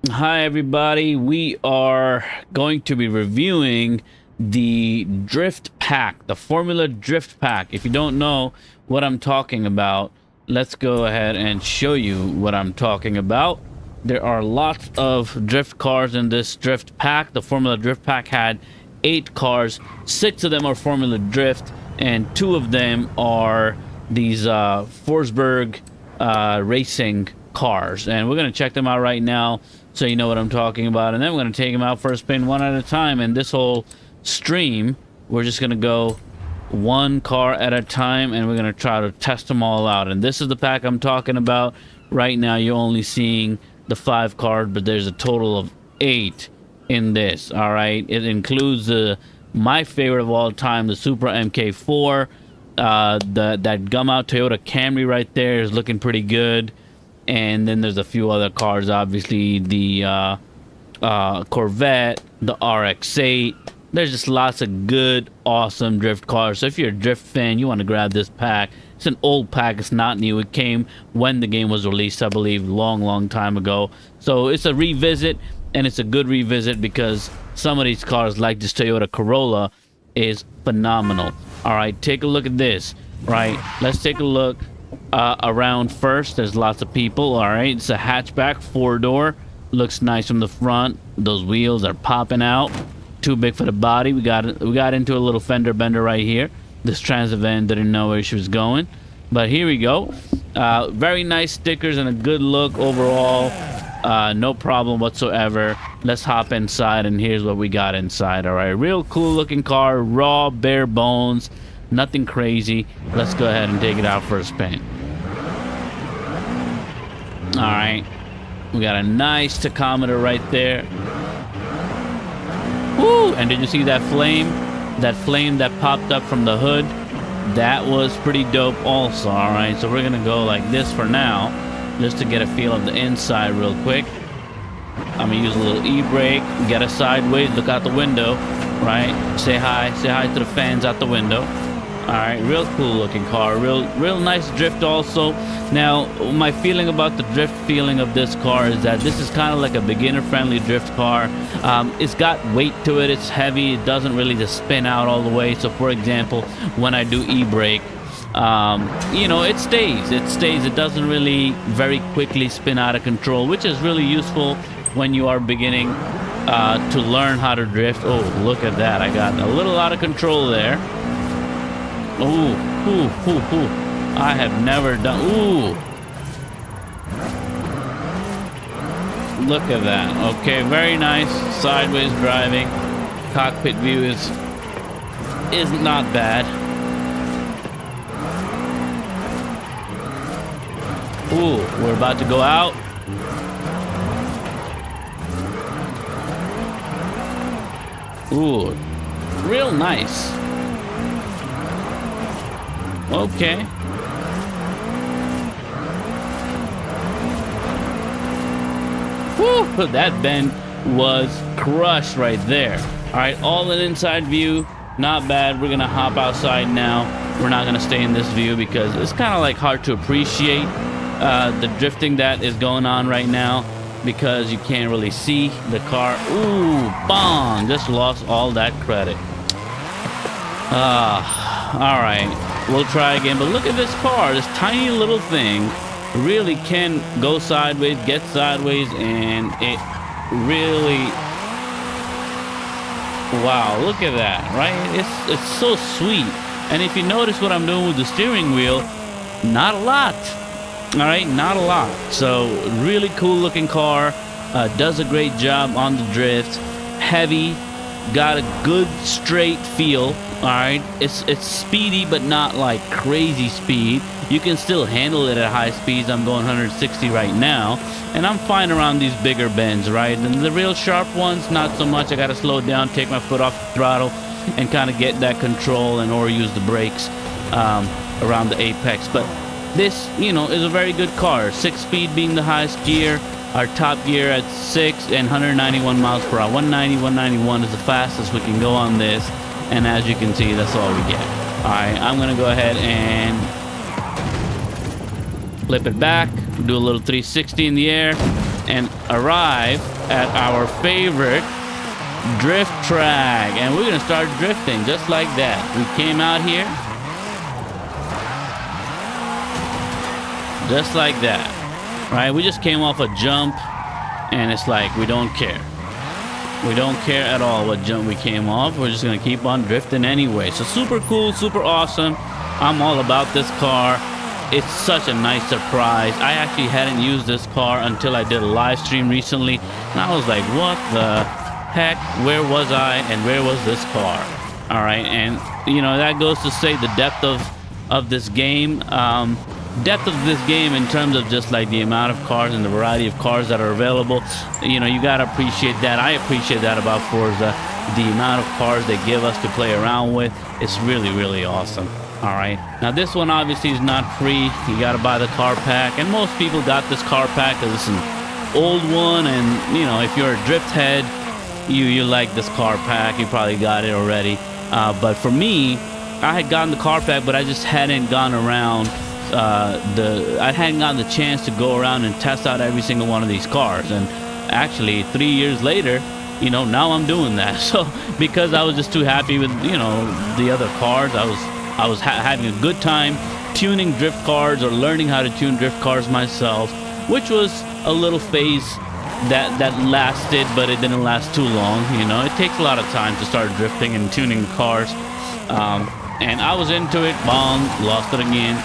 Hi everybody, we are going to be reviewing the Drift Pack, the Formula Drift Pack. If you don't know what I'm talking about, let's go ahead and show you what I'm talking about. There are lots of drift cars in this Drift Pack. The Formula Drift Pack had 8 cars, 6 of them are Formula Drift, and 2 of them are these Forsberg racing cars. And we're going to check them out right now, so you know what I'm talking about, and then we're going to take them out for a spin one at a time. And this whole stream, we're just going to go one car at a time, and we're going to try to test them all out. And this is the pack I'm talking about. Right now you're only seeing the 5 cars, but there's a total of 8 in this. All right, it includes my favorite of all time, the Supra MK4. That Gumout Toyota Camry right there is looking pretty good. And then there's a few other cars, obviously the Corvette, the RX8. There's just lots of good, awesome drift cars. So if you're a drift fan, you want to grab this pack. It's an old pack, it's not new. It came when the game was released, I believe, long time ago. So it's a revisit, and it's a good revisit because some of these cars, like this Toyota Corolla, is phenomenal. All right, take a look at this. Right, let's take a look around first. There's lots of people. All right, it's a hatchback 4-door, looks nice from the front. Those wheels are popping out, too big for the body. We got into a little fender bender right here. This transit van didn't know where she was going, but here we go. Very nice stickers and a good look overall. No problem whatsoever. Let's hop inside, and here's what we got inside. All right, real cool looking car, raw, bare bones, nothing crazy. Let's go ahead and take it out for a spin. All right, we got a nice tachometer right there. Woo! And did you see that flame? That flame that popped up from the hood? That was pretty dope also. All right, so we're gonna go like this for now, just to get a feel of the inside real quick. I'm gonna use a little e-brake, get a sideways, look out the window, right? Say hi to the fans out the window. All right, real cool looking car, real nice drift also. Now, my feeling about the drift feeling of this car is that this is kind of like a beginner friendly drift car. It's got weight to it, it's heavy, it doesn't really just spin out all the way. So for example, when I do e-brake, you know, it stays, it doesn't really very quickly spin out of control, which is really useful when you are beginning to learn how to drift. Oh, look at that, I got a little out of control there. Ooh. I have never done. Ooh. Look at that. Okay, very nice. Sideways driving. Cockpit view is not bad. Ooh, we're about to go out. Ooh, real nice. Okay. Whew, that bend was crushed right there. All right, all an inside view, not bad. We're gonna hop outside now. We're not gonna stay in this view because it's kind of like hard to appreciate the drifting that is going on right now because you can't really see the car. Ooh, bong! Just lost all that credit. All right. We'll try again, but look at this car. This tiny little thing really can go sideways, get sideways, and it really, wow, look at that, right? It's so sweet. And if you notice what I'm doing with the steering wheel, not a lot. All right, not a lot. So really cool looking car, does a great job on the drift, heavy, got a good straight feel. All right, it's speedy, but not like crazy speed. You can still handle it at high speeds. I'm going 160 right now, and I'm fine around these bigger bends, right? And the real sharp ones, not so much. I got to slow down, take my foot off the throttle, and kind of get that control and or use the brakes around the apex. But this, you know, is a very good car. 6-speed being the highest gear. Our top gear at 6 and 191 miles per hour. 190, 191 is the fastest we can go on this. And as you can see, that's all we get. All right, I'm gonna go ahead and flip it back, do a little 360 in the air, and arrive at our favorite drift track, and we're gonna start drifting just like that. We came out here just like that, right? We just came off a jump, and it's like we don't care. We don't care at all what jump we came off. We're just gonna keep on drifting anyway. So super cool, super awesome. I'm all about this car. It's such a nice surprise. I actually hadn't used this car until I did a live stream recently, and I was like, what the heck? Where was I, and where was this car? All right, and you know, that goes to say the depth of this game. Depth of this game in terms of just like the amount of cars and the variety of cars that are available. You know, you gotta appreciate that. I appreciate that about Forza. The amount of cars they give us to play around with. It's really, really awesome. All right, now this one obviously is not free. You got to buy the car pack, and most people got this car pack because it's an old one, and you know, if you're a drift head, you like this car pack, you probably got it already. But for me, I had gotten the car pack, but I just hadn't gone around I hadn't gotten the chance to go around and test out every single one of these cars. And actually 3 years later, you know, now I'm doing that. So because I was just too happy with, you know, the other cars, I was having a good time tuning drift cars or learning how to tune drift cars myself, which was a little phase that lasted, but it didn't last too long. You know, it takes a lot of time to start drifting and tuning cars. And I was into it, bong, lost it again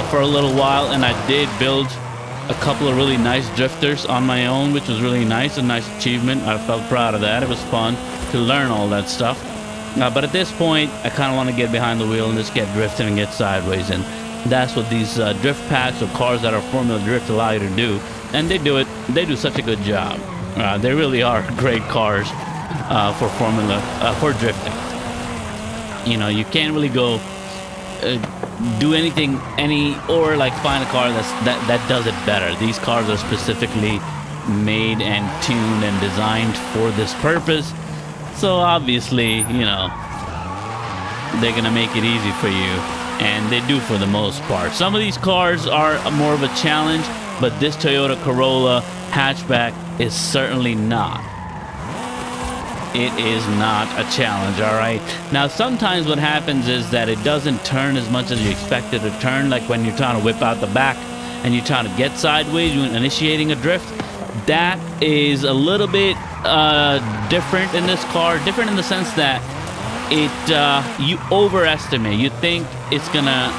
for a little while, and I did build a couple of really nice drifters on my own, which was really nice, a nice achievement. I felt proud of that. It was fun to learn all that stuff. But at this point, I kind of want to get behind the wheel and just get drifting and get sideways, and that's what these drift packs or cars that are Formula Drift allow you to do. And they do it. They do such a good job. They really are great cars for for drifting. You know, you can't really go do anything or like find a car that does it better. These cars are specifically made and tuned and designed for this purpose. So obviously, you know, they're gonna make it easy for you, and they do for the most part. Some of these cars are more of a challenge, but this Toyota Corolla hatchback is certainly not. It is not a challenge, all right? Now, sometimes what happens is that it doesn't turn as much as you expect it to turn, like when you're trying to whip out the back and you're trying to get sideways, you're initiating a drift. That is a little bit different in this car. Different in the sense that you overestimate. You think it's gonna,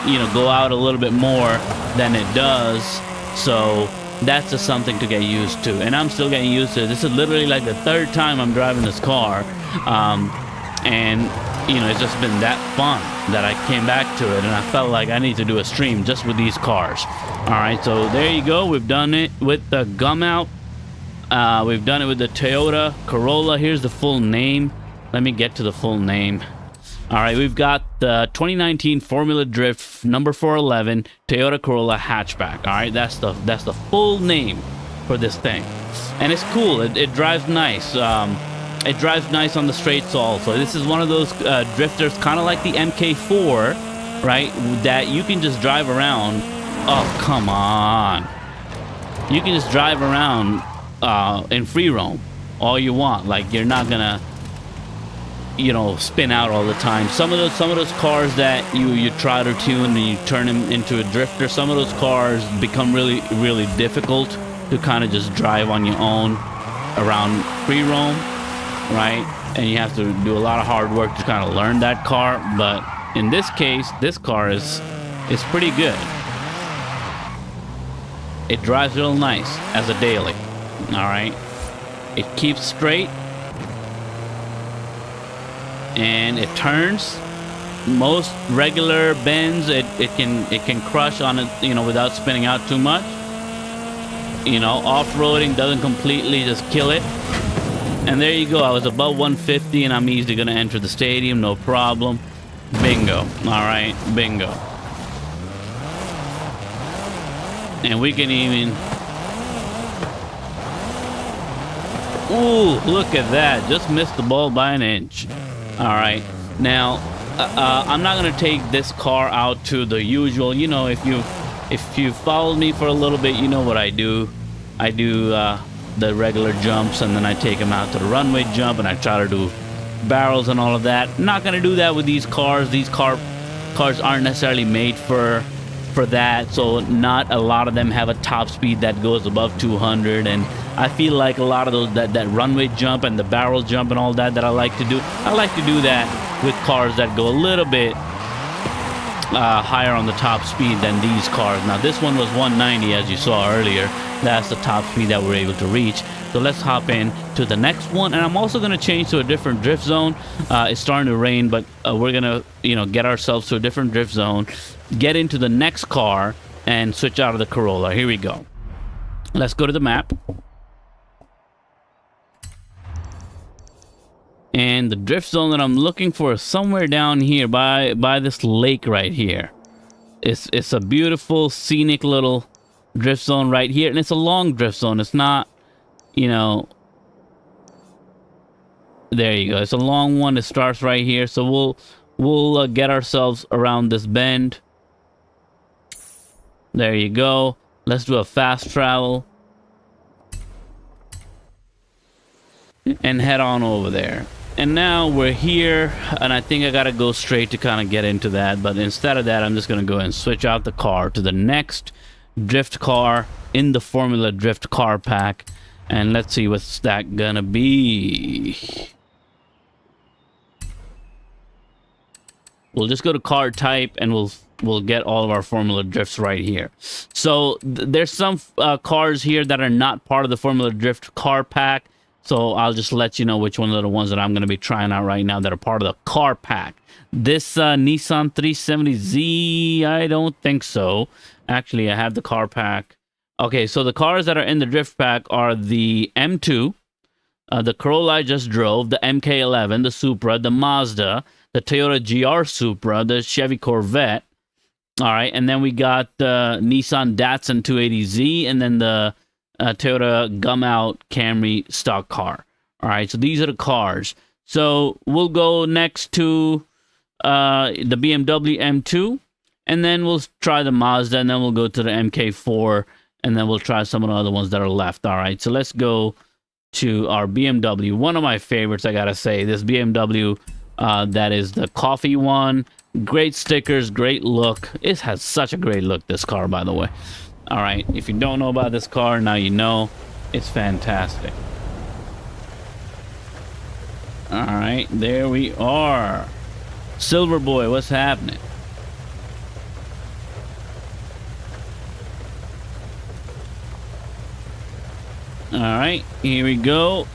you know, go out a little bit more than it does. So that's just something to get used to, and I'm still getting used to it. This is literally like the third time I'm driving this car, and you know, it's just been that fun that I came back to it, and I felt like I need to do a stream just with these cars. All right, so there you go. We've done it with the Gumout. We've done it with the Toyota Corolla. Here's the full name. Let me get to the full name. All right, we've got the 2019 Formula Drift number 411 Toyota Corolla hatchback. All right, that's the full name for this thing, and it's cool. It drives nice. It drives nice on the straights also. This is one of those drifters, kind of like the MK4, right? That you can just drive around. Oh, come on! You can just drive around in free roam all you want. Like, you're not gonna, you know, spin out all the time. Some of those cars that you try to tune and you turn them into a drifter, some of those cars become really, really difficult to kind of just drive on your own around free roam, right? And you have to do a lot of hard work to kind of learn that car. But in this case, this car is pretty good. It drives real nice as a daily. All right, it keeps straight, and it turns. Most regular bends, it can crush on it, you know, without spinning out too much. You know, off-roading doesn't completely just kill it. And there you go. I was above 150, and I'm easily gonna enter the stadium, no problem. Bingo. All right, bingo. And we can even. Ooh, look at that. Just missed the ball by an inch. All right. Now, I'm not going to take this car out to the usual. You know, if you followed me for a little bit, you know what I do. I do the regular jumps, and then I take them out to the runway jump, and I try to do barrels and all of that. Not gonna do that with these cars. These cars aren't necessarily made for that, so not a lot of them have a top speed that goes above 200. And I feel like a lot of those that runway jump and the barrel jump and all that I like to do that with cars that go a little bit higher on the top speed than these cars. Now this one was 190, as you saw earlier. That's the top speed that we're able to reach. So let's hop in to the next one, and I'm also going to change to a different drift zone. It's starting to rain, but we're going to, you know, get ourselves to a different drift zone, get into the next car, and switch out of the Corolla. Here we go. Let's go to the map. And the drift zone that I'm looking for is somewhere down here by this lake right here. It's a beautiful, scenic little drift zone right here, and it's a long drift zone. It's not, you know, there you go. It's a long one. It starts right here, so we'll get ourselves around this bend. There you go. Let's do a fast travel and head on over there. And now we're here, and I think I gotta go straight to kind of get into that, but instead of that, I'm just gonna go and switch out the car to the next drift car in the Formula Drift car pack, and let's see what's that gonna be. We'll just go to car type, and we'll get all of our Formula Drifts right here. So there's some cars here that are not part of the Formula Drift car pack, so I'll just let you know which one of the ones that I'm going to be trying out right now that are part of the car pack. This Nissan 370Z, I don't think so. Actually, I have the car pack. Okay, so the cars that are in the drift pack are the M2, the Corolla I just drove, the MK11, the Supra, the Mazda, the Toyota GR Supra, the Chevy Corvette. All right, and then we got the Nissan Datsun 280Z, and then the Toyota Gumout Camry stock car. All right, so these are the cars. So we'll go next to the BMW M2, and then we'll try the Mazda, and then we'll go to the MK4, and then we'll try some of the other ones that are left. All right, so let's go to our BMW. One of my favorites, I gotta say, this BMW that is the coffee one. Great stickers, great look. It has such a great look, this car, by the way. All right, if you don't know about this car, now you know. It's fantastic. All right, there we are. Silver Boy, what's happening? All right, here we go.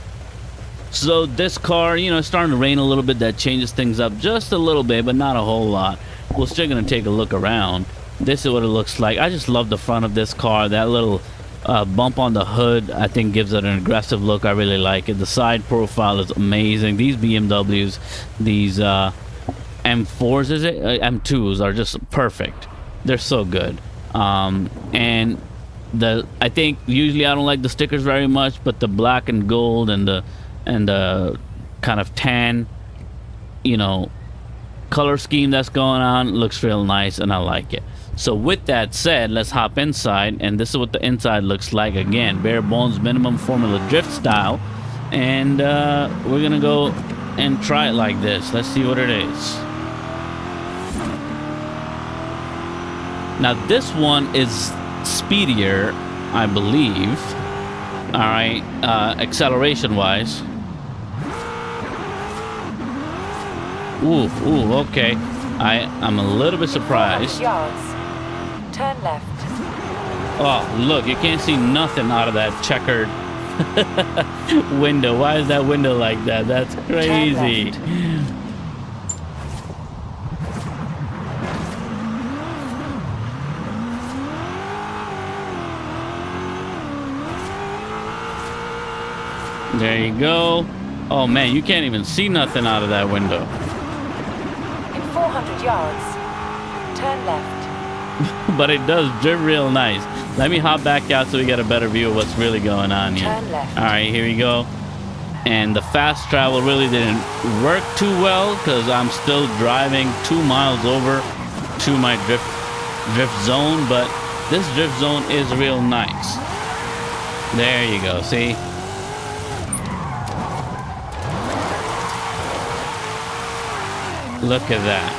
So this car, you know, it's starting to rain a little bit. That changes things up just a little bit, but not a whole lot. We're still going to take a look around. This is what it looks like. I just love the front of this car. That little bump on the hood, I think, gives it an aggressive look. I really like it. The side profile is amazing. These BMWs, these M4s, is it? M2s are just perfect. They're so good. And I think usually I don't like the stickers very much, but the black and gold and the kind of tan, you know, color scheme that's going on looks real nice, and I like it. So with that said, let's hop inside, and this is what the inside looks like. Again, bare bones minimum Formula Drift style, and we're gonna go and try it like this. Let's see what it is. Now this one is speedier, I believe. All right, acceleration wise. Ooh, okay. I'm a little bit surprised. Yards. Turn left. Oh, look, you can't see nothing out of that checkered window. Why is that window like that? That's crazy. There you go. Oh man, you can't even see nothing out of that window. In 400 yards, turn left. But it does drift real nice. Let me hop back out so we get a better view of what's really going on here. Turn left. All right, here we go. And the fast travel really didn't work too well because I'm still driving 2 miles over to my drift zone, but this drift zone is real nice. There you go. See? Look at that.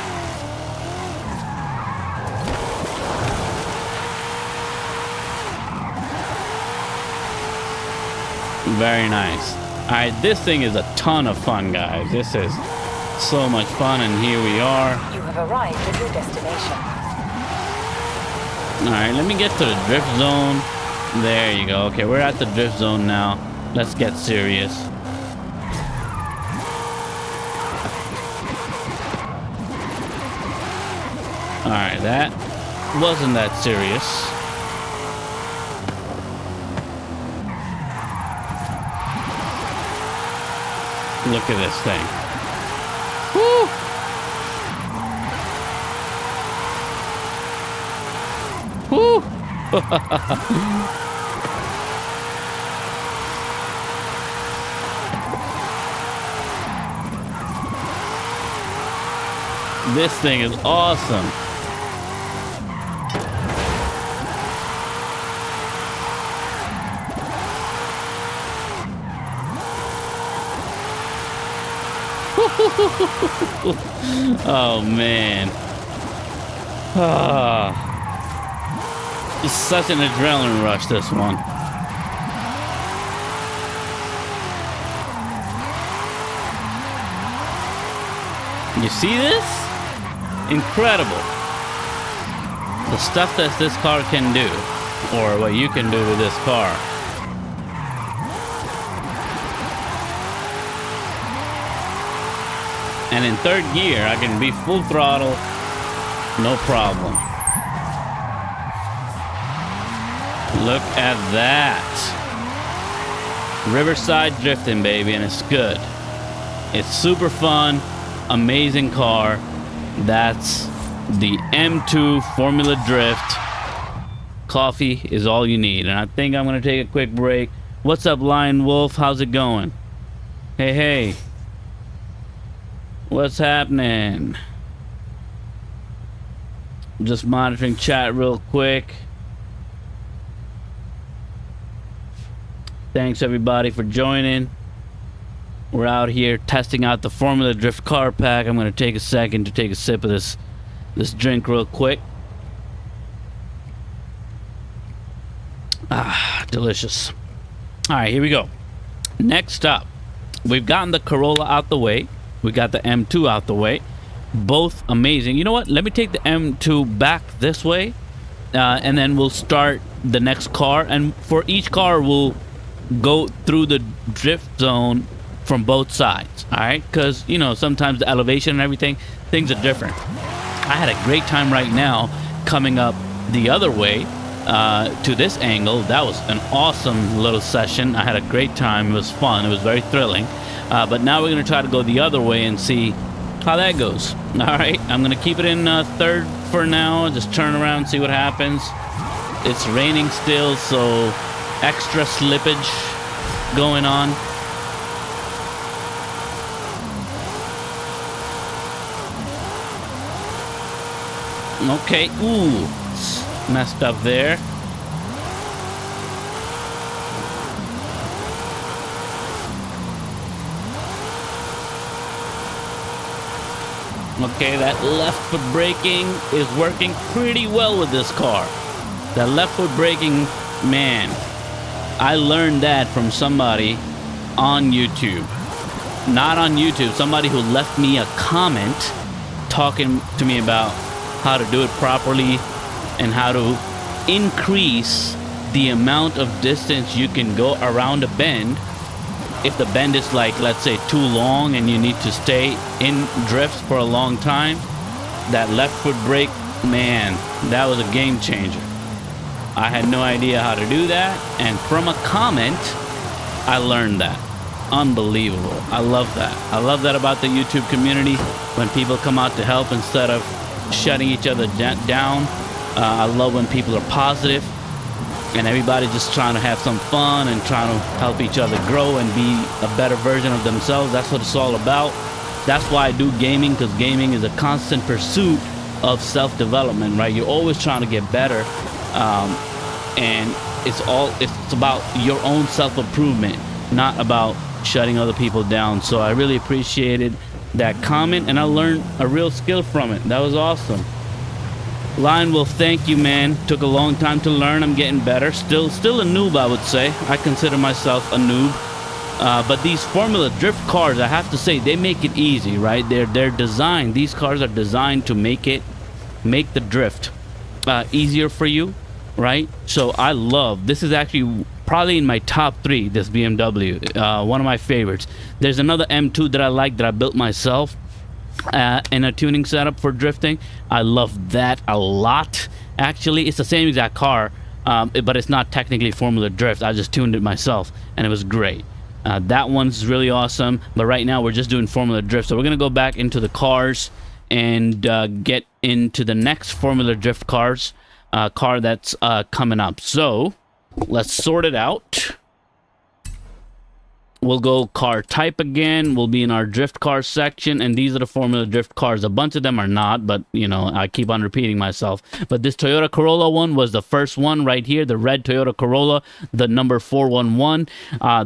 Very nice. All right, this thing is a ton of fun, guys. This is so much fun, and here we are. You have arrived at your destination. All right, let me get to the drift zone. There you go. Okay, we're at the drift zone now. Let's get serious. All right, that wasn't that serious. Look at this thing. Woo! Woo! This thing is awesome. Oh man. It's such an adrenaline rush, this one. You see this? Incredible. The stuff that this car can do, or what you can do with this car. And in third gear, I can be full throttle, no problem. Look at that. Riverside drifting, baby, and it's good. It's super fun, amazing car. That's the M2 Formula Drift. Coffee is all you need. And I think I'm going to take a quick break. What's up, Lion Wolf? How's it going? Hey, hey. What's happening? I'm just monitoring chat real quick. Thanks everybody for joining. We're out here testing out the Formula Drift car pack. I'm gonna take a second to take a sip of this drink real quick. Ah, delicious. All right, here we go. Next up, we've gotten the Corolla out the way. We got the M2 out the way. Both amazing. You know what? Let me take the M2 back this way, and then we'll start the next car. And for each car, we'll go through the drift zone from both sides. All right? Because, you know, sometimes the elevation and everything, things are different. I had a great time right now coming up the other way to this angle. That was an awesome little session. I had a great time. It was fun. It was very thrilling. But now we're going to try to go the other way and see how that goes. All right, I'm going to keep it in third for now. Just turn around, see what happens. It's raining still, so extra slippage going on. Okay, ooh, messed up there. Okay, that left foot braking is working pretty well with this car. That left foot braking, man, I learned that from somebody on YouTube. Not on YouTube, somebody who left me a comment talking to me about how to do it properly and how to increase the amount of distance you can go around a bend. If the bend is like, let's say, too long and you need to stay in drifts for a long time, that left foot brake, man, that was a game changer. I had no idea how to do that, and from a comment, I learned that. Unbelievable. I love that. I love that about the YouTube community, when people come out to help instead of shutting each other down. I love when people are positive and everybody just trying to have some fun and trying to help each other grow and be a better version of themselves. That's what it's all about. That's why I do gaming, because gaming is a constant pursuit of self-development, right? You're always trying to get better. and it's about your own self-improvement, not about shutting other people down. So I really appreciated that comment, and I learned a real skill from it. That was awesome. Lion Wolf, thank you, man. Took a long time to learn. I'm getting better. Still a noob, I would say. I consider myself a noob. But these Formula Drift cars, I have to say, they make it easy, right? They're designed. These cars are designed to make the drift easier for you, right? So I love this. Is actually probably in my top 3. This BMW, one of my favorites. There's another M2 that I like that I built myself in a tuning setup for drifting. I love that a lot. Actually, it's the same exact car, but it's not technically Formula Drift. I just tuned it myself, and it was great. That one's really awesome. But right now we're just doing Formula Drift, so we're gonna go back into the cars and get into the next Formula Drift car that's coming up. So let's sort it out. We'll go car type again. We'll be in our drift car section, and these are the Formula Drift cars. A bunch of them are not, but you know, I keep on repeating myself. But this Toyota Corolla one was the first one right here, the red Toyota Corolla, the number 411.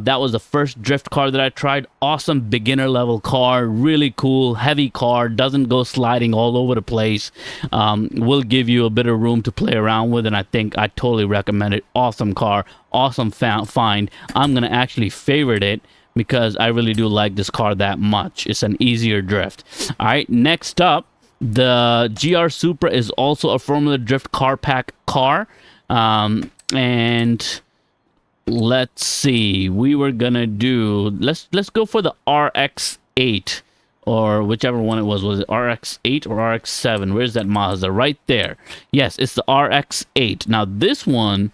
That was the first drift car that I tried. Awesome beginner level car, really cool, heavy car, doesn't go sliding all over the place. Will give you a bit of room to play around with, and I think I totally recommend it. Awesome car. Awesome find. I'm gonna actually favorite it because I really do like this car that much. It's an easier drift. All right, next up, the GR Supra is also a Formula Drift car pack car. And let's see, we were gonna do, let's go for the RX8, or whichever one it was it RX8 or RX7? Where's that Mazda? Right there. Yes, it's the RX8. Now this one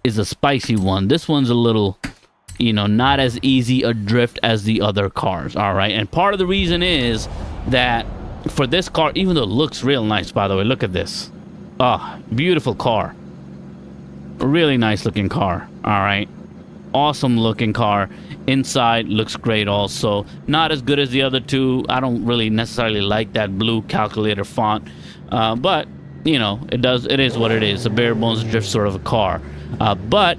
is a spicy one. This one's a little, you know, not as easy a drift as the other cars. All right, and part of the reason is that for this car, even though it looks real nice, by the way, look at this. Oh, beautiful car. Really nice looking car. All right, awesome looking car. Inside looks great also. Not as good as the other two. I don't really necessarily like that blue calculator font, but you know, it is what it is. A bare bones drift sort of a car. But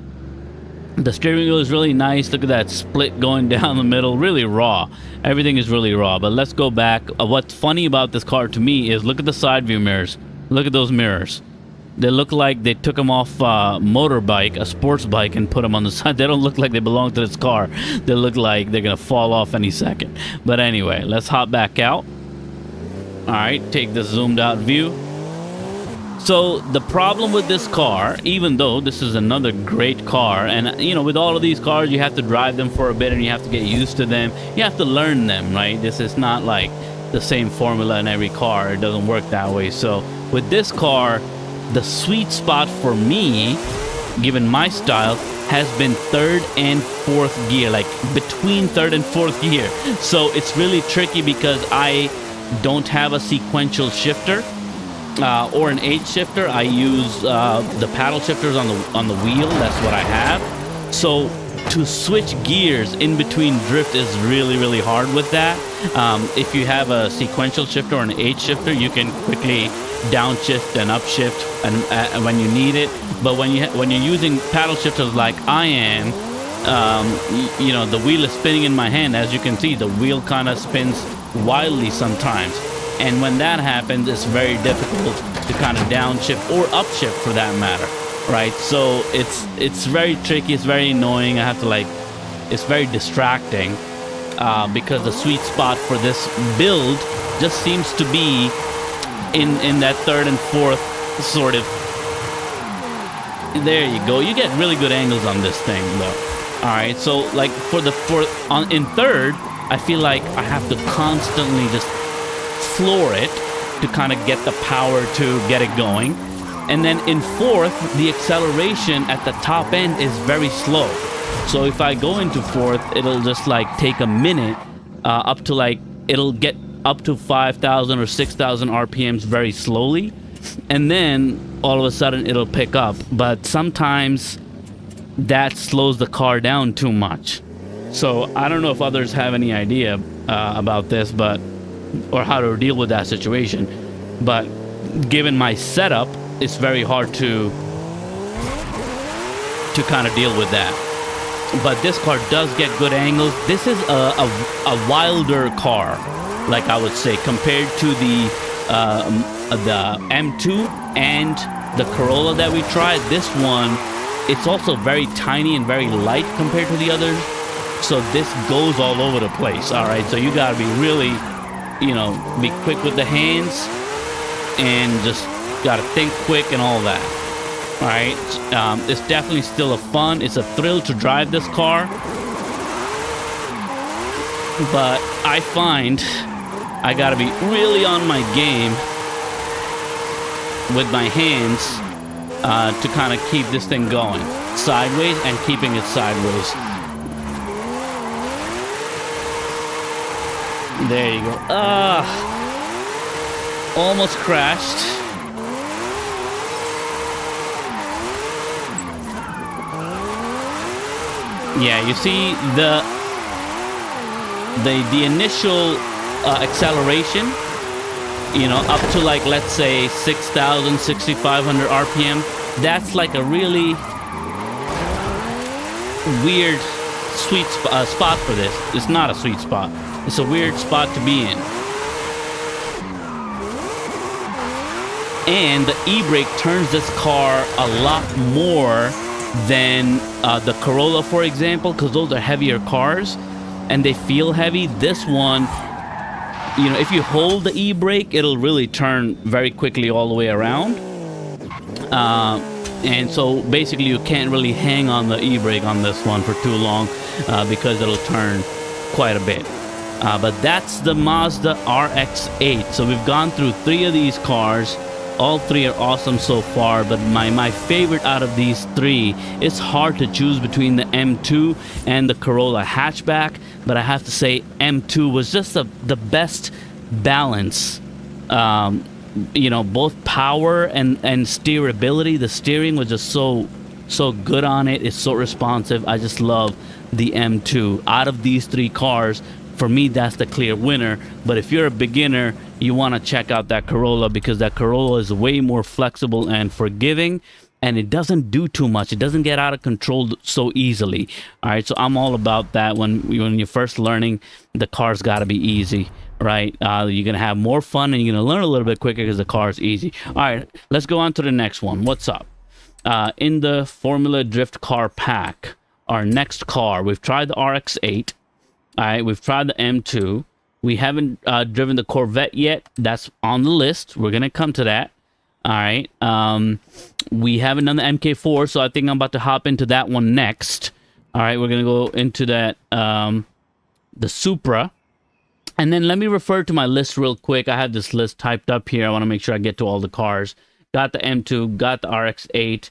the steering wheel is really nice. Look at that split going down the middle. Really raw. Everything is really raw. But let's go back. What's funny about this car to me is look at the side view mirrors. Look at those mirrors. They look like they took them off a motorbike, a sports bike, and put them on the side. They don't look like they belong to this car. They look like they're going to fall off any second. But anyway, let's hop back out. All right, take this zoomed out view. So the problem with this car, even though this is another great car, and you know, with all of these cars, you have to drive them for a bit and you have to get used to them. You have to learn them, right? This is not like the same formula in every car. It doesn't work that way. So with this car, the sweet spot for me, given my style, has been 3rd and 4th gear, like between 3rd and 4th gear. So it's really tricky because I don't have a sequential shifter. Or an 8 shifter. I use the paddle shifters on the wheel. That's what I have. So to switch gears in between drift is really hard with that. If you have a sequential shifter or an 8 shifter, you can quickly downshift and upshift and when you need it. But when you're using paddle shifters like I am, you know, the wheel is spinning in my hand. As you can see, the wheel kind of spins wildly sometimes. And when that happens, it's very difficult to kind of downshift or upshift for that matter, right? So it's very tricky. It's very annoying. I have to it's very distracting because the sweet spot for this build just seems to be in that 3rd and 4th sort of. There you go. You get really good angles on this thing, though. All right. So like in 3rd, I feel like I have to constantly just floor it to kind of get the power to get it going, and then in 4th the acceleration at the top end is very slow. So if I go into 4th, it'll just like take a minute up to like it'll get up to 5,000 or 6,000 RPMs very slowly, and then all of a sudden it'll pick up. But sometimes that slows the car down too much. So I don't know if others have any idea about this, but or how to deal with that situation. But given my setup, it's very hard to to kind of deal with that. But this car does get good angles. This is a wilder car, like I would say, compared to the M2 and the Corolla that we tried. This one, it's also very tiny and very light compared to the others. So this goes all over the place. All right, so you gotta be really, you know, be quick with the hands and just gotta think quick and all that. All right, it's definitely still it's a thrill to drive this car, but I find I gotta be really on my game with my hands to kind of keep this thing going sideways and keeping it sideways. There you go. Almost crashed. Yeah, you see the initial acceleration, you know, up to like, let's say 6,000, 6,500 RPM. That's like a really weird sweet spot for this. It's not a sweet spot. It's a weird spot to be in. And the e-brake turns this car a lot more than the Corolla, for example, because those are heavier cars and they feel heavy. This one, you know, if you hold the e-brake, it'll really turn very quickly all the way around. And so basically you can't really hang on the e-brake on this one for too long because it'll turn quite a bit. But that's the Mazda RX8. So we've gone through 3 of these cars. All 3 are awesome so far, but my favorite out of these 3, it's hard to choose between the M2 and the Corolla hatchback, but I have to say M2 was just the best balance. You know, both power and steerability. The steering was just so good on it. It's so responsive. I just love the M2. Out of these 3 cars, for me, that's the clear winner. But if you're a beginner, you want to check out that Corolla, because that Corolla is way more flexible and forgiving, and it doesn't do too much. It doesn't get out of control so easily. All right, so I'm all about that. When you're first learning, the car's got to be easy, right? You're gonna have more fun and you're gonna learn a little bit quicker because the car is easy. All right, let's go on to the next one. What's up? In the Formula Drift car pack, our next car, we've tried the RX8. All right, we've tried the M2. We haven't driven the Corvette yet. That's on the list. We're gonna come to that. All right. We haven't done the MK4, so I think I'm about to hop into that one next. All right, we're gonna go into that the Supra, and then let me refer to my list real quick. I have this list typed up here. I want to make sure I get to all the cars. Got the M2, got the RX8,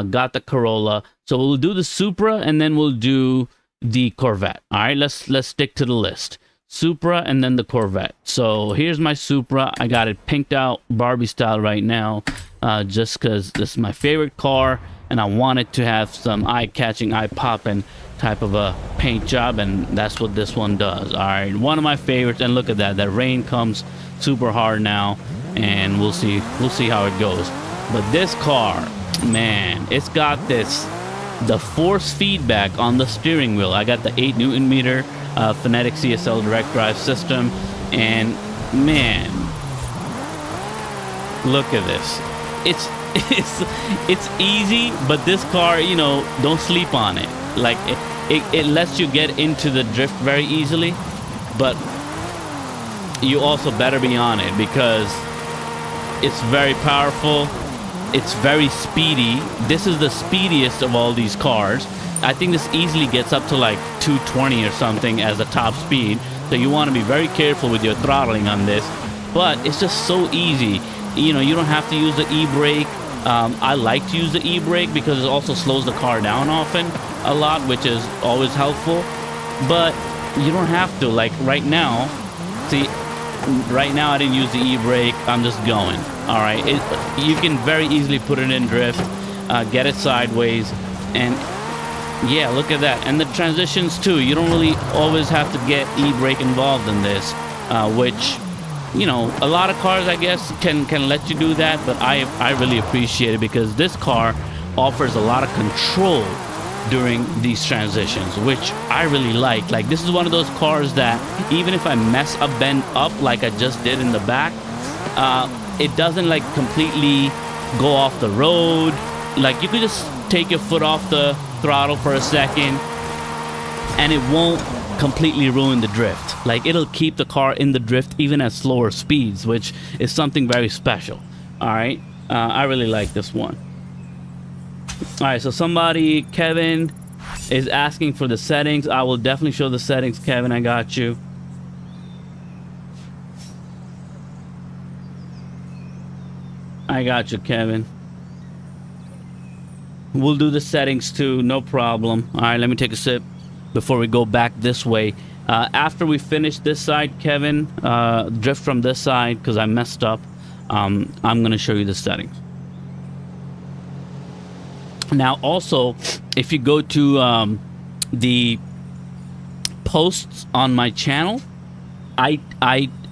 got the Corolla. So we'll do the Supra, and then we'll do the Corvette. All right, let's stick to the list. Supra and then the Corvette. So here's my Supra. I got it pinked out Barbie style right now, just because this is my favorite car and I want it to have some eye-catching, eye-popping type of a paint job, and that's what this one does. All right, one of my favorites. And look at that, that rain comes super hard now, and we'll see how it goes. But this car, man, it's got the force feedback on the steering wheel. I got the 8 Newton meter Fanatec CSL direct drive system, and man, look at this. It's easy, but this car, you know, don't sleep on it. Like it lets you get into the drift very easily, but you also better be on it because it's very powerful. It's very speedy. This is the speediest of all these cars. I think this easily gets up to like 220 or something as a top speed. So you want to be very careful with your throttling on this. But it's just so easy. You know, you don't have to use the e-brake. I like to use the e-brake because it also slows the car down often a lot, which is always helpful. But you don't have to. Like right now, see, right now I didn't use the e-brake. I'm just going. All right, you can very easily put it in drift, get it sideways, and yeah, look at that. And the transitions too, you don't really always have to get e-brake involved in this, which, you know, a lot of cars I guess can let you do that, but I really appreciate it because this car offers a lot of control during these transitions, which I really like. Like, this is one of those cars that even if I mess a bend up like I just did in the back, it doesn't like completely go off the road. Like, you could just take your foot off the throttle for a second and it won't completely ruin the drift. Like, it'll keep the car in the drift even at slower speeds, which is something very special. All right, I really like this one. All right, so somebody, Kevin, is asking for the settings. I will definitely show the settings, Kevin. I got you. I got you, Kevin. We'll do the settings too, no problem. All right, let me take a sip before we go back this way. After we finish this side, Kevin, drift from this side because I messed up. I'm going to show you the settings. Now, also, if you go to the posts on my channel, I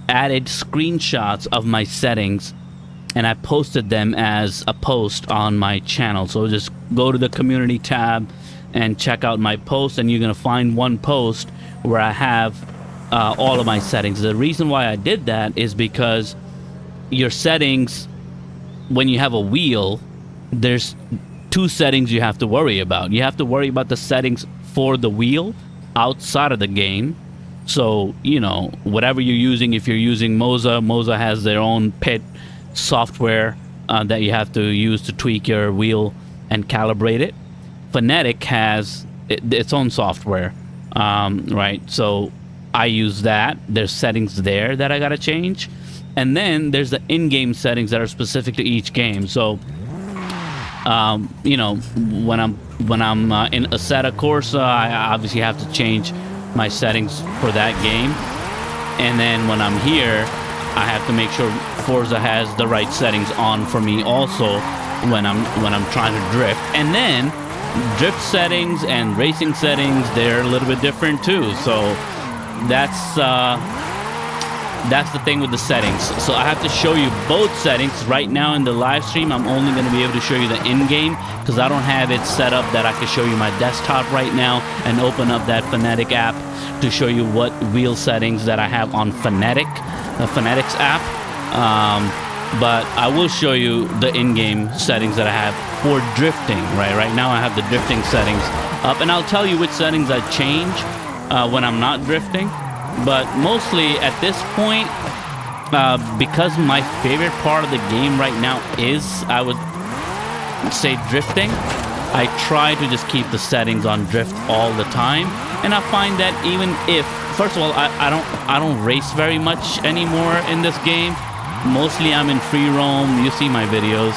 added screenshots of my settings and I posted them as a post on my channel. So just go to the community tab and check out my post, and you're gonna find one post where I have all of my settings. The reason why I did that is because your settings, when you have a wheel, there's two settings you have to worry about. You have to worry about the settings for the wheel outside of the game. So, you know, whatever you're using, if you're using Moza has their own pit software that you have to use to tweak your wheel and calibrate it. Fanatec has its own software, right? So I use that. There's settings there that I gotta change, and then there's the in-game settings that are specific to each game. So you know, when I'm in Assetto Corsa, I obviously have to change my settings for that game, and then when I'm here, I have to make sure Forza has the right settings on for me also when I'm trying to drift. And then drift settings and racing settings, they're a little bit different too. So that's the thing with the settings. So I have to show you both settings. Right now in the live stream, I'm only going to be able to show you the in-game because I don't have it set up that I can show you my desktop right now and open up that Fanatec app to show you what wheel settings that I have on Fanatec's app. But I will show you the in-game settings that I have for drifting. Right now I have the drifting settings up, and I'll tell you which settings I change when I'm not drifting. But mostly at this point, because my favorite part of the game right now is, I would say, drifting, I try to just keep the settings on drift all the time. And I find that even if, first of all, I don't race very much anymore in this game. Mostly I'm in free roam. You see my videos.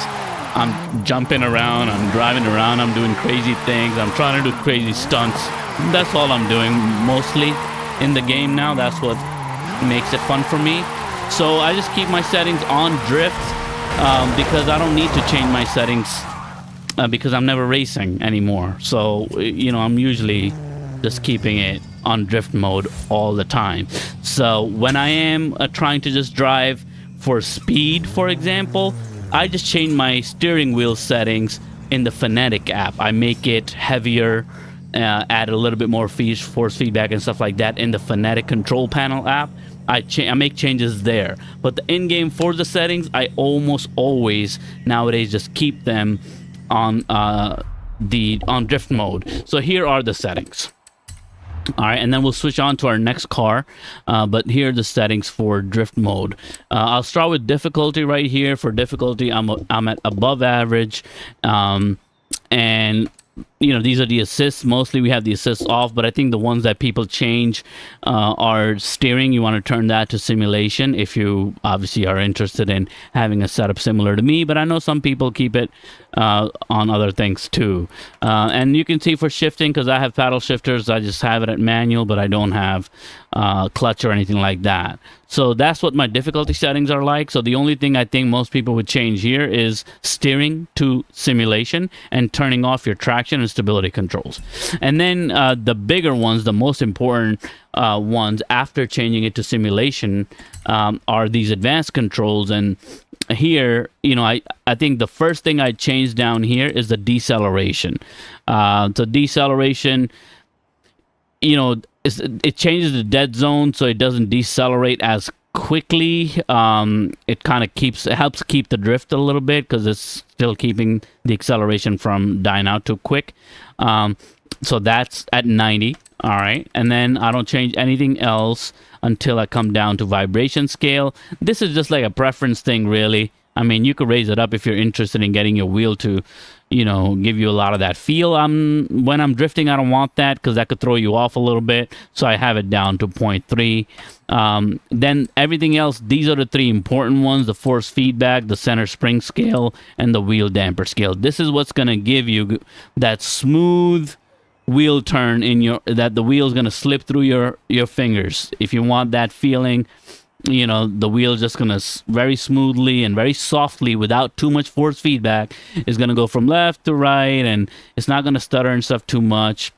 I'm jumping around, I'm driving around, I'm doing crazy things, I'm trying to do crazy stunts. That's all I'm doing mostly in the game now. That's what makes it fun for me. So I just keep my settings on drift because I don't need to change my settings because I'm never racing anymore. So, you know, I'm usually just keeping it on drift mode all the time. So when I am trying to just drive for speed, for example, I just change my steering wheel settings in the Fanatec app. I make it heavier, add a little bit more force feedback and stuff like that in the Fanatec control panel app. I make changes there. But the in-game Forza settings, I almost always nowadays just keep them on drift mode. So here are the settings. All right, and then we'll switch on to our next car. But here are the settings for drift mode. I'll start with difficulty right here. For difficulty, I'm at above average, and you know, these are the assists. Mostly we have the assists off, but I think the ones that people change are steering. You want to turn that to simulation if you obviously are interested in having a setup similar to me, but I know some people keep it on other things too. And you can see for shifting, because I have paddle shifters, I just have it at manual, but I don't have clutch or anything like that. So that's what my difficulty settings are like. So the only thing I think most people would change here is steering to simulation and turning off your traction and stability controls. And then the bigger ones, the most important ones after changing it to simulation are these advanced controls. And here, you know, I think the first thing I changed down here is the deceleration. So deceleration, you know, it changes the dead zone so it doesn't decelerate as quickly. It kind of helps keep the drift a little bit because it's still keeping the acceleration from dying out too quick. So that's at 90. All right, and then I don't change anything else until I come down to vibration scale. This is just like a preference thing, really. I mean, you could raise it up if you're interested in getting your wheel to, you know, give you a lot of that feel. When I'm drifting, I don't want that because that could throw you off a little bit. So I have it down to 0.3. Then everything else, these are the three important ones: the force feedback, the center spring scale, and the wheel damper scale. This is what's going to give you that smooth wheel turn that the wheel is going to slip through your fingers. If you want that feeling, you know, the wheel is just going to very smoothly and very softly, without too much force feedback, is going to go from left to right, and it's not going to stutter and stuff too much.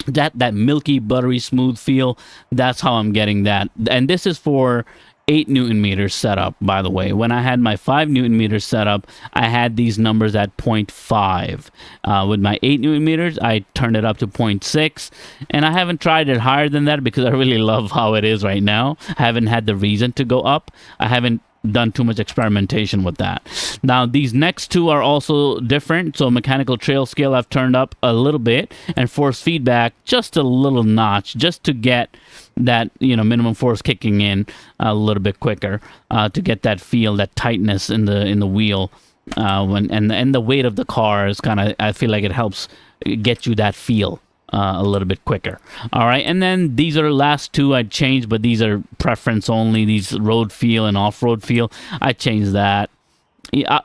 That milky, buttery, smooth feel, that's how I'm getting that. And this is for 8 Newton meters setup, by the way. When I had my 5 Newton meters setup, I had these numbers at 0.5. With my 8 Newton meters, I turned it up to 0.6, and I haven't tried it higher than that because I really love how it is right now. I haven't had the reason to go up. I haven't done too much experimentation with that. Now, these next two are also different. So mechanical trail scale I've turned up a little bit, and force feedback just a little notch, just to get that, you know, minimum force kicking in a little bit quicker, to get that feel, that tightness in the wheel, and the weight of the car is kind of, I feel like it helps get you that feel a little bit quicker. All right, and then these are the last two I changed, but these are preference only. These road feel and off-road feel, I changed that.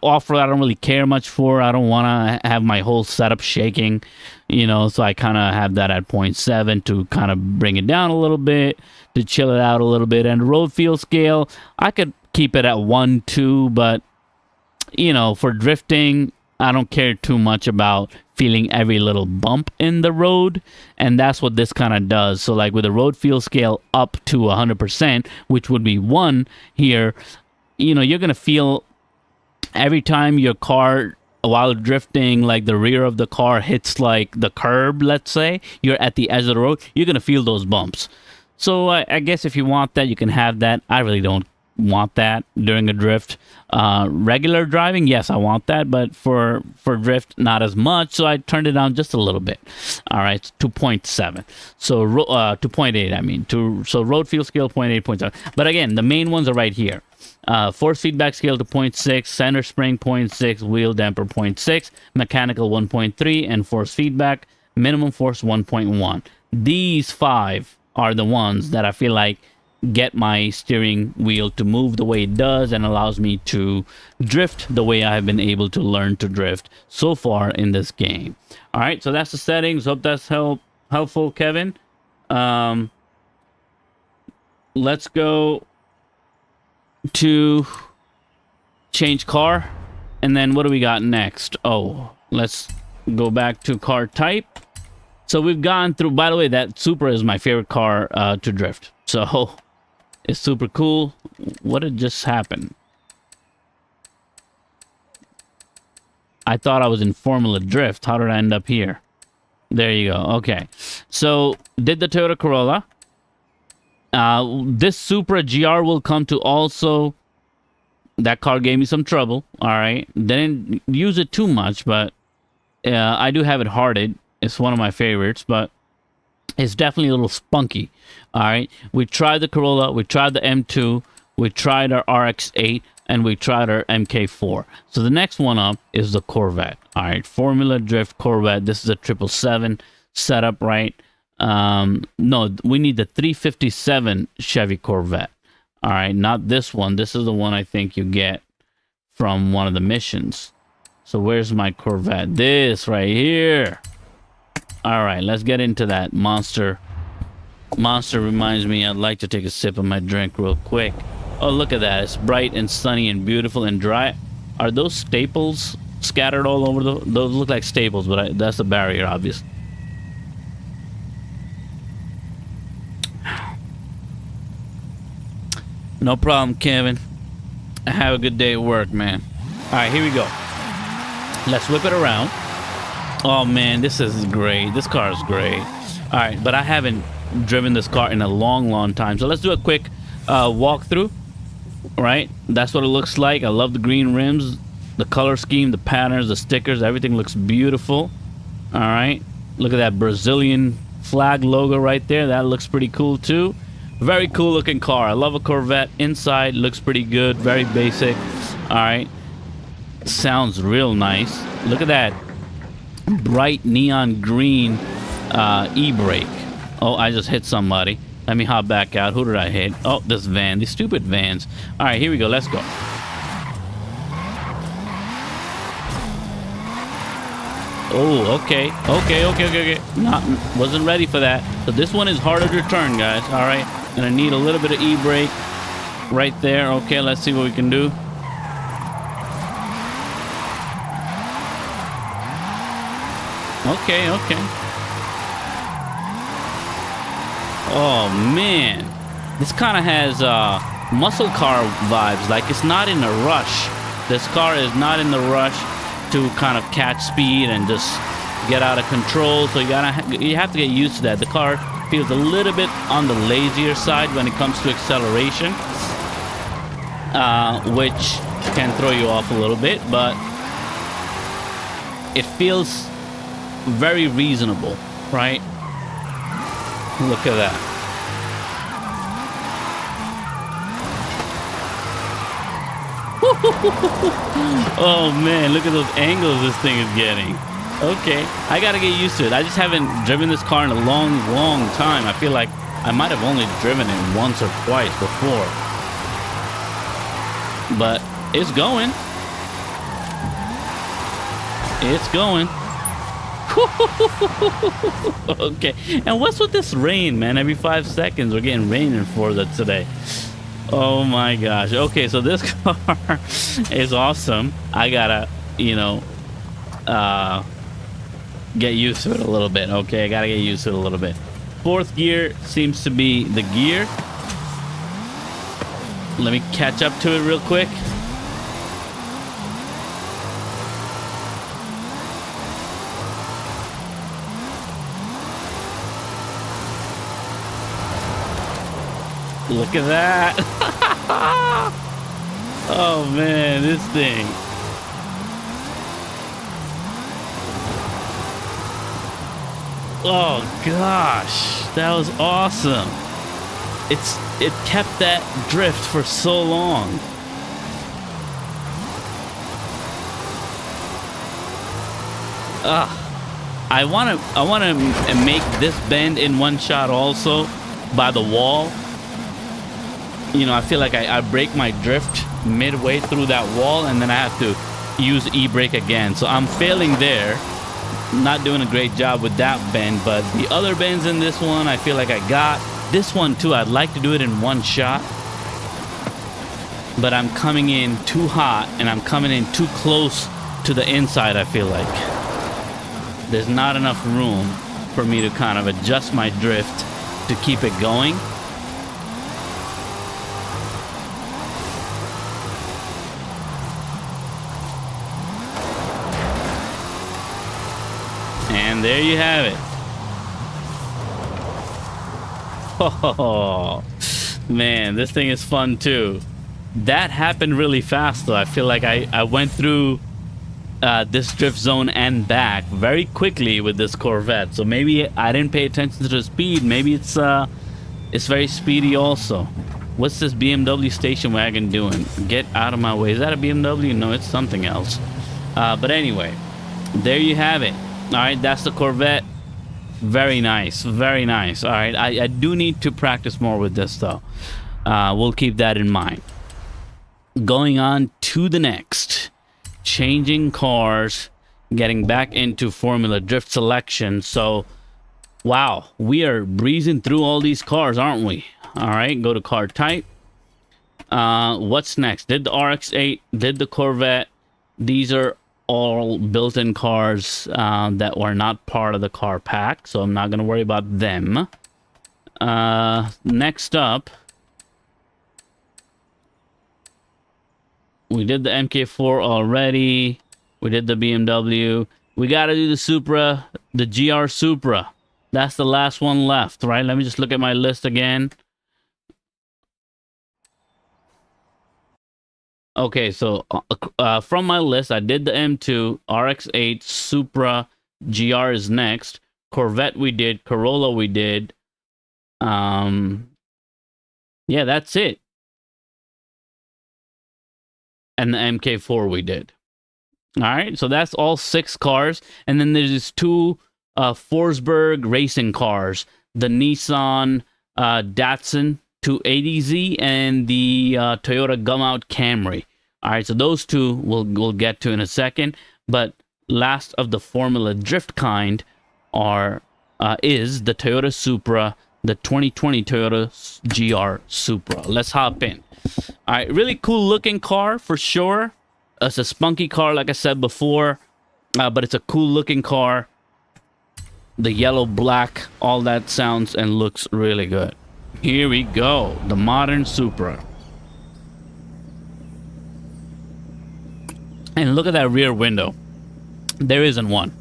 Off-road I don't really care much for. I don't want to have my whole setup shaking, you know, so I kind of have that at 0.7 to kind of bring it down a little bit, to chill it out a little bit. And road feel scale, I could keep it at 1, 2, but, you know, for drifting, I don't care too much about feeling every little bump in the road, and that's what this kind of does. So like with the road feel scale up to 100%, which would be 1 here, you know, you're gonna feel every time your car, while drifting, like the rear of the car hits like the curb, let's say you're at the edge of the road, you're gonna feel those bumps. So I guess if you want that, you can have that. I really don't want that during a drift. Regular driving, yes, I want that, but for drift, not as much. So I turned it down just a little bit. All right, to 0.7. So to 0.8, I mean. So road feel scale 0.8, 0.7. But again, the main ones are right here. Force feedback scale to 0.6, center spring 0.6, wheel damper 0.6, mechanical 1.3, and force feedback minimum force 1.1. These 5 are the ones that I feel like get my steering wheel to move the way it does and allows me to drift the way I've been able to learn to drift so far in this game. All right, so that's the settings. Hope that's helpful, Kevin. Let's go to change car, and then what do we got next? Oh, let's go back to car type. So we've gone through, by the way, that Supra is my favorite car to drift. So it's super cool. What had just happened? I thought I was in Formula Drift. How did I end up here? There you go. Okay. So did the Toyota Corolla. This Supra GR will come to also. That car gave me some trouble. All right. Didn't use it too much, but I do have it hearted. It's one of my favorites, but it's definitely a little spunky. All right. We tried the Corolla. We tried the M2. We tried our RX8. And we tried our MK4. So the next one up is the Corvette. All right. Formula Drift Corvette. This is a 777 setup, right? No, we need the 357 Chevy Corvette. All right. Not this one. This is the one I think you get from one of the missions. So where's my Corvette? This right here. All right, let's get into that. Monster reminds me I'd like to take a sip of my drink real quick. Oh, look at that. It's bright and sunny and beautiful and dry. Are those staples scattered all over? Those look like staples, but that's the barrier, obviously. No problem, Kevin. Have a good day at work, man. All right, here we go. Let's whip it around. Oh man, this is great. This car is great. All right, but I haven't driven this car in a long time. So let's do a quick walkthrough. Right, that's what it looks like. I love the green rims, the color scheme, the patterns, the stickers. Everything looks beautiful. All right, look at that Brazilian flag logo right there. That looks pretty cool too. Very cool looking car. I love a Corvette. Inside looks pretty good. Very basic. All right, sounds real nice. Look at that bright neon green e-brake. Oh, I just hit somebody. Let me hop back out. Who did I hit? Oh, this van. These stupid vans. All right, here we go. Let's go. Oh, okay. Okay. Wasn't ready for that. So this one is harder to turn, guys. All right. Gonna need a little bit of e-brake right there. Okay, let's see what we can do. Okay. Oh man, this kind of has muscle car vibes. Like it's not in a rush. This car is not in the rush to kind of catch speed and just get out of control. So you have to get used to that. The car feels a little bit on the lazier side when it comes to acceleration, which can throw you off a little bit, but it feels very reasonable, right? Look at that. Oh man, look at those angles this thing is getting. Okay, I gotta get used to it. I just haven't driven this car in a long time. I feel like I might have only driven it once or twice before. But it's going. It's going. Okay, and what's with this rain, man? Every 5 seconds we're getting rain in Forza today. Oh my gosh. Okay, so this car is awesome. I gotta, get used to it a little bit. Okay, I gotta get used to it a little bit. Fourth gear seems to be the gear. Let me catch up to it real quick. Look at that. Oh man, this thing. Oh gosh, that was awesome. It kept that drift for so long. I wanna make this bend in one shot also by the wall. I feel like I break my drift midway through that wall, and then I have to use e-brake again. So I'm failing there. Not doing a great job with that bend, but the other bends in this one, I feel like I got. This one too, I'd like to do it in one shot. But I'm coming in too hot, and I'm coming in too close to the inside, I feel like. There's not enough room for me to kind of adjust my drift to keep it going. And there you have it. Oh man, this thing is fun too. That happened really fast though. I feel like I went through this drift zone and back very quickly with this Corvette. So maybe I didn't pay attention to the speed. Maybe it's very speedy also. What's this BMW station wagon doing? Get out of my way. Is that a BMW? No, it's something else. But anyway, there you have it. All right, that's the Corvette. Very nice, very nice. All right, I do need to practice more with this though. We'll keep that in mind. Going on to the next. Changing cars, getting back into Formula Drift selection. So, wow, we are breezing through all these cars, aren't we? All right, go to car type. What's next? Did the RX8, did the Corvette. These are all built-in cars that were not part of the car pack, so I'm not going to worry about them. Next up, We did the MK4 already. We did the BMW. We got to do the Supra, the GR Supra. That's the last one left, right? Let me just look at my list again. Okay, so from my list, I did the M2, RX8, Supra, GR is next. Corvette we did, Corolla we did. Yeah, that's it. And the MK4 we did. All right, so that's all 6 cars. And then there's these 2 Forsberg racing cars. The Nissan Datsun 280Z and the Toyota Gumout Camry. All right, so those 2 we'll get to in a second. But last of the Formula Drift kind is the Toyota Supra, the 2020 Toyota GR Supra. Let's hop in. All right, really cool looking car for sure. It's a spunky car, like I said before, but it's a cool looking car. The yellow, black, all that sounds and looks really good. Here we go, the modern Supra. And look at that rear window. There isn't one.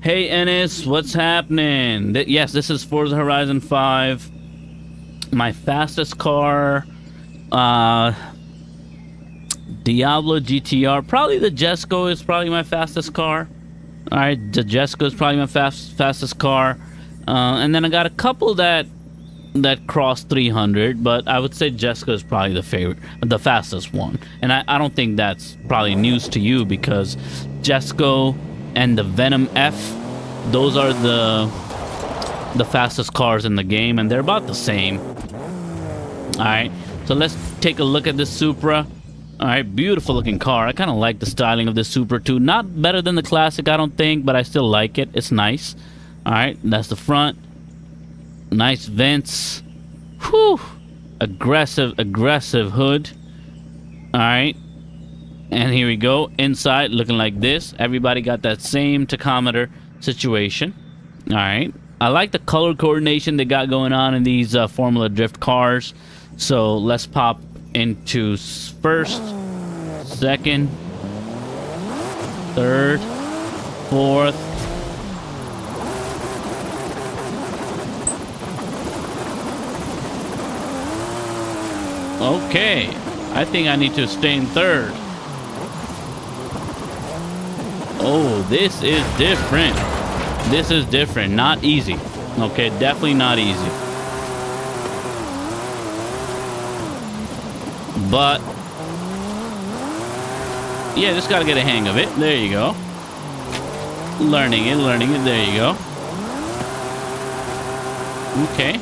Hey Ennis, what's happening? Yes, this is Forza Horizon 5. My fastest car, Diablo GTR. Probably the Jesco is probably my fastest car. All right, the Jesco is probably my fastest car. And then I got a couple that cross 300, but I would say Jesco is probably the fastest one. And I don't think that's probably news to you because Jesco and the Venom F, those are the fastest cars in the game, and they're about the same. All right, so let's take a look at this Supra. All right, beautiful looking car. I kind of like the styling of this Supra too. Not better than the Classic, I don't think, but I still like it. It's nice. All right, that's the front. Nice vents. Whew. Aggressive hood. All right. And here we go. Inside, looking like this. Everybody got that same tachometer situation. All right. I like the color coordination they got going on in these Formula Drift cars. So let's pop into first, second, third, fourth. Okay. I think I need to stay in third. Oh, this is different. This is different. Not easy. Okay, definitely not easy. But yeah, just gotta get a hang of it. There you go. Learning it. There you go. Okay.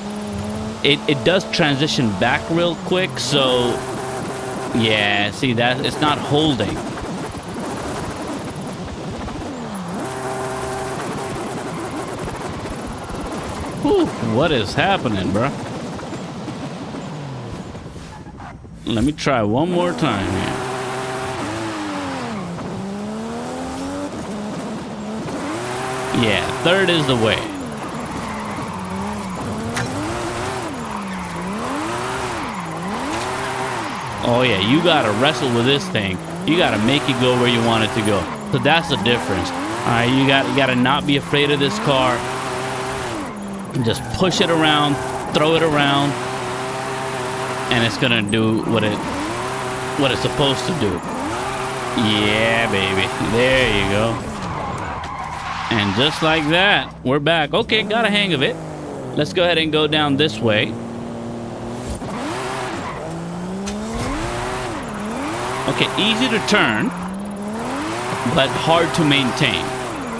It does transition back real quick, so yeah, see that it's not holding. Whew, what is happening, bro? Let me try one more time here. Yeah, third is the way. Oh yeah, you gotta wrestle with this thing. You gotta make it go where you want it to go. So that's the difference. All right, you gotta not be afraid of this car. Just push it around, throw it around, and it's gonna do what it's supposed to do. Yeah, baby. There you go. And just like that, we're back. Okay, got a hang of it. Let's go ahead and go down this way. Okay, easy to turn, but hard to maintain.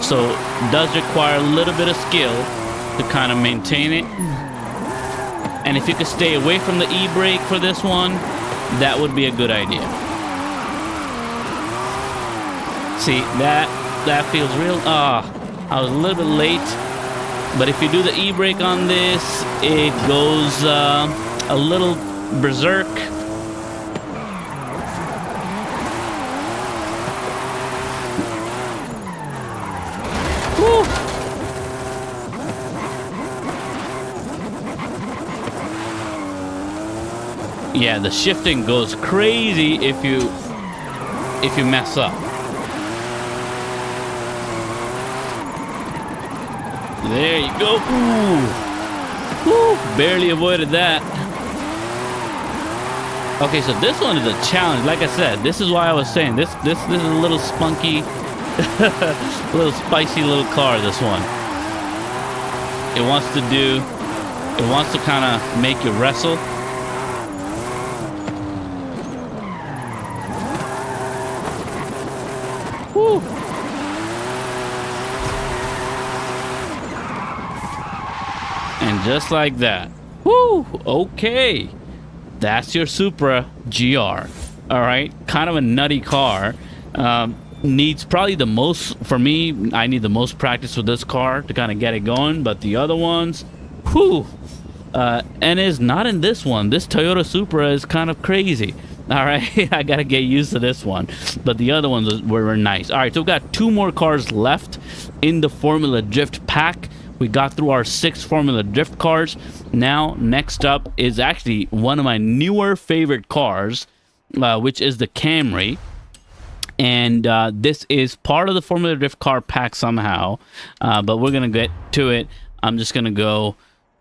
So does require a little bit of skill to kind of maintain it. And if you could stay away from the e-brake for this one, that would be a good idea. See, that feels real. I was a little bit late, but if you do the e-brake on this, it goes a little berserk. Yeah, the shifting goes crazy if you mess up. There you go. Ooh. Woo, barely avoided that. Okay, so this one is a challenge. Like I said, this is why I was saying this is a little spunky, a little spicy little car, this one. It wants to kind of make you wrestle. Woo. And just like that. Woo! Okay. That's your Supra GR. All right. Kind of a nutty car. Needs probably the most, for me, I need the most practice with this car to kind of get it going. But the other ones, whew. And is not in this one. This Toyota Supra is kind of crazy. All right. I got to get used to this one. But the other ones were nice. All right. So we've got 2 more cars left in the Formula Drift pack. We got through our 6 Formula Drift cars. Now, next up is actually one of my newer favorite cars, which is the Camry. And this is part of the Formula Drift car pack somehow. But we're going to get to it. I'm just going to go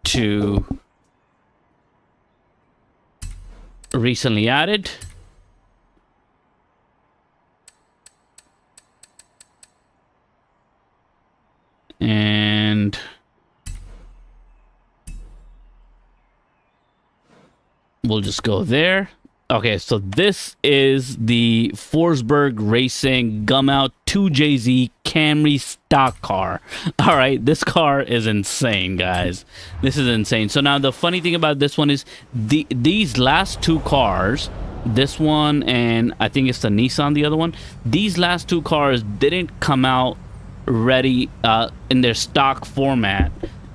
to recently added. And we'll just go there. Okay, so this is the Forsberg Racing Gumout 2JZ Camry stock car. All right, this car is insane, guys. This is insane. So now the funny thing about this one is these last 2 cars, this one and I think it's the Nissan, the other one, these last 2 cars didn't come out ready in their stock format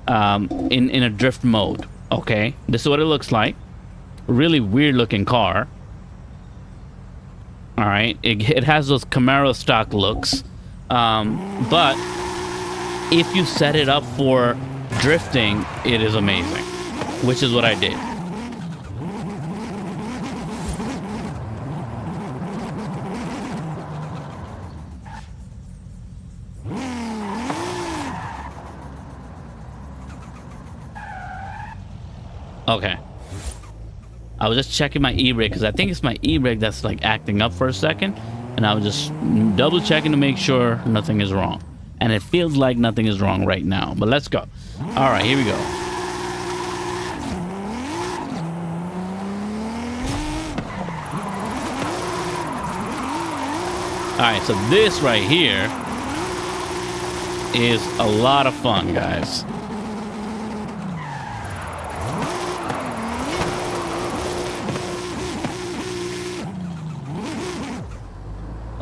in a drift mode. Okay, this is what it looks like. Really weird looking car. All right, it has those Camaro stock looks, but if you set it up for drifting, it is amazing, which is what I did. Okay. I was just checking my e-brake because I think it's my e-brake that's like acting up for a second. And I was just double checking to make sure nothing is wrong. And it feels like nothing is wrong right now. But let's go. All right, here we go. All right, so this right here is a lot of fun, guys.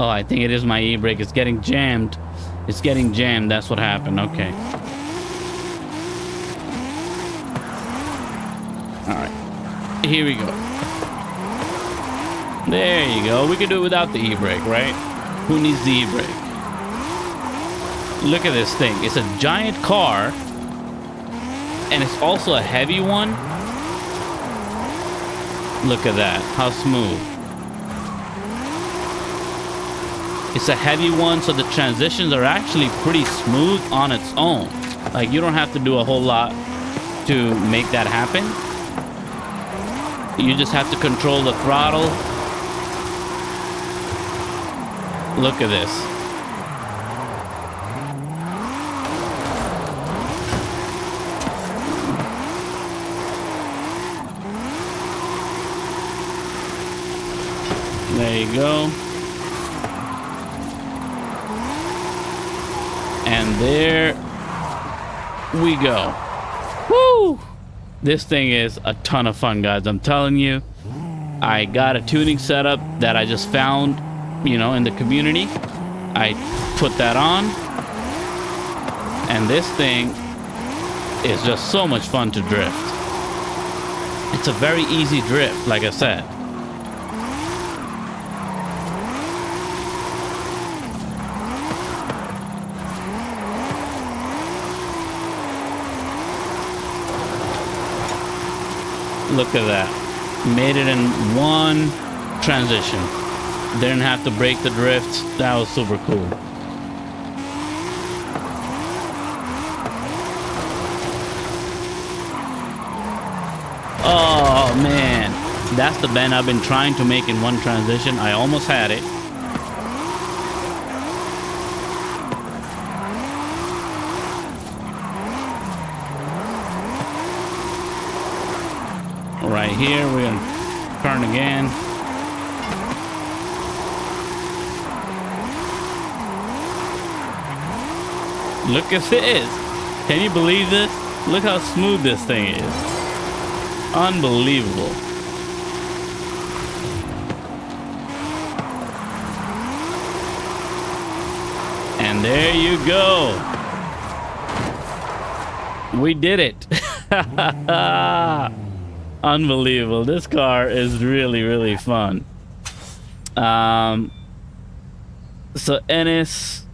Oh, I think it is my e-brake. It's getting jammed. It's getting jammed. That's what happened. Okay. All right. Here we go. There you go. We can do it without the e-brake, right? Who needs the e-brake? Look at this thing. It's a giant car. And it's also a heavy one. Look at that. How smooth. It's a heavy one, so the transitions are actually pretty smooth on its own. Like, you don't have to do a whole lot to make that happen. You just have to control the throttle. Look at this. There you go. And there we go. Woo! This thing is a ton of fun, guys. I'm telling you. I got a tuning setup that I just found, you know, in the community. I put that on. And this thing is just so much fun to drift. It's a very easy drift, like I said. Look at that. Made it in one transition. Didn't have to break the drift. That was super cool. Oh man, that's the bend I've been trying to make in one transition. I almost had it. Right here, we're gonna turn again. Look at this. Can you believe this? Look how smooth this thing is. Unbelievable. And there you go. We did it. Unbelievable. This car is really, really fun. So Ennis,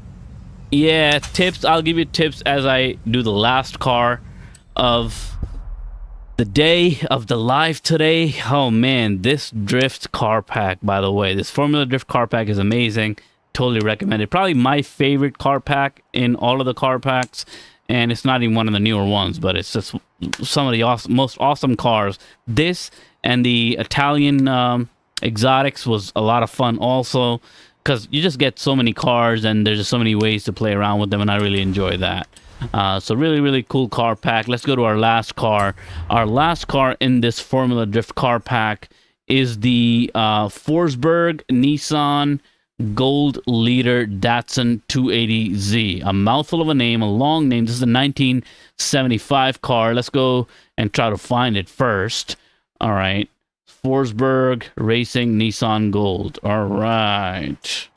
yeah, tips. I'll give you tips as I do the last car of the day of the live today. Oh man, this drift car pack, by the way, this Formula Drift car pack is amazing. Totally recommend it. Probably my favorite car pack in all of the car packs. And it's not even one of the newer ones, but it's just some of the most awesome cars. This and the Italian exotics was a lot of fun also, because you just get so many cars and there's just so many ways to play around with them, and I really enjoy that. So really, really cool car pack. Let's go to our last car. Our last car in this Formula Drift car pack is the Forsberg Nissan Gold Leader Datsun 280Z. A mouthful of a name, a long name. This is a 1975 car. Let's go and try to find it first. All right. Forsberg Racing Nissan Gold. All right.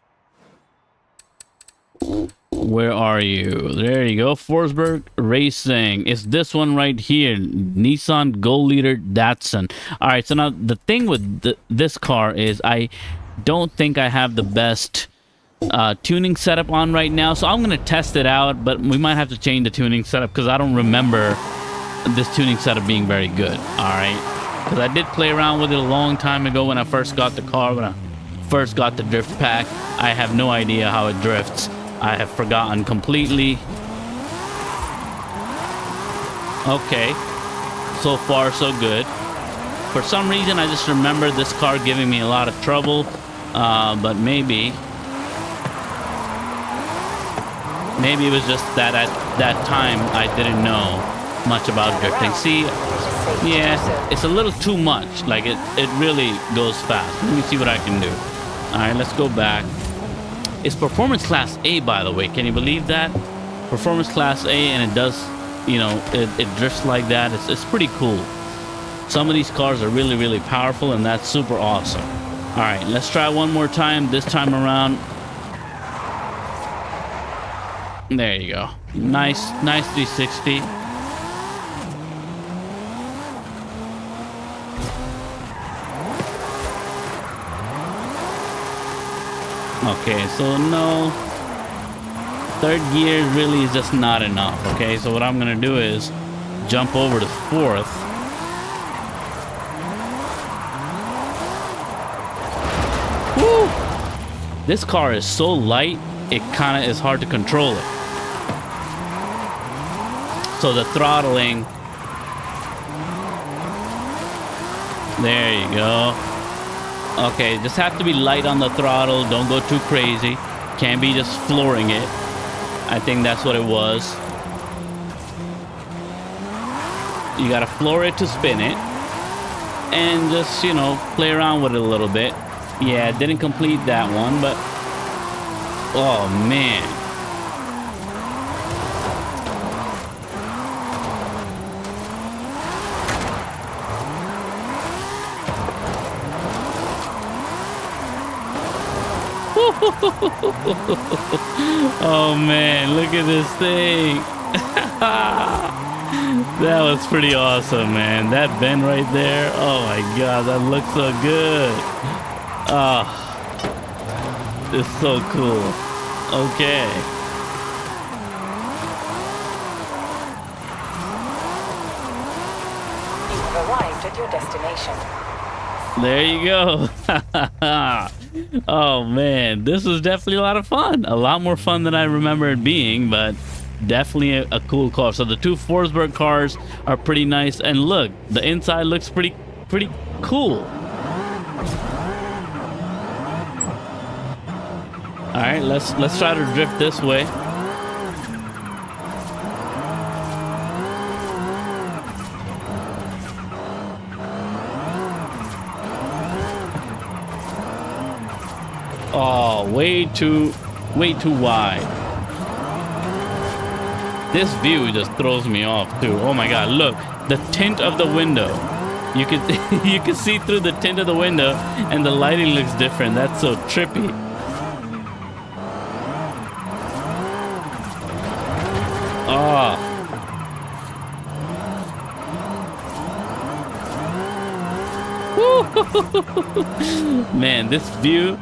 Where are you? There you go. Forsberg Racing. It's this one right here. Nissan Gold Leader Datsun. All right. So now the thing with this car is I don't think I have the best tuning setup on right now, so I'm gonna test it out, but we might have to change the tuning setup because I don't remember this tuning setup being very good. All right, because I did play around with it a long time ago when I first got the car, when I first got the drift pack. I have no idea how it drifts. I have forgotten completely. Okay, so far so good. For some reason I just remember this car giving me a lot of trouble. But maybe it was just that at that time I didn't know much about drifting. See, yeah, it's a little too much. Like it really goes fast. Let me see what I can do. All right, let's go back. It's performance class A, by the way. Can you believe that? Performance class A, and it does, you know, it drifts like that. It's pretty cool. Some of these cars are really, really powerful, and that's super awesome. All right, let's try one more time. This time around. There you go. Nice 360. Okay, so no. Third gear really is just not enough. Okay, so what I'm gonna do is jump over to fourth. Woo! This car is so light, it kind of is hard to control it. So the throttling. There you go. Okay, just have to be light on the throttle. Don't go too crazy. Can't be just flooring it. I think that's what it was. You gotta floor it to spin it. And just, you know, play around with it a little bit. Yeah, didn't complete that one, but... Oh, man. Oh, man, look at this thing. That was pretty awesome, man. That bend right there. Oh, my God, that looks so good. Oh, it's so cool. Okay. You have arrived at your destination. There you go. Oh man, this was definitely a lot of fun. A lot more fun than I remember it being, but definitely a cool car. So the two Forsberg cars are pretty nice, and look, the inside looks pretty cool. All right, let's try to drift this way. Oh, way too wide. This view just throws me off too. Oh my god, look, the tint of the window. You can you can see through the tint of the window and the lighting looks different. That's so trippy. Oh. Man, this view,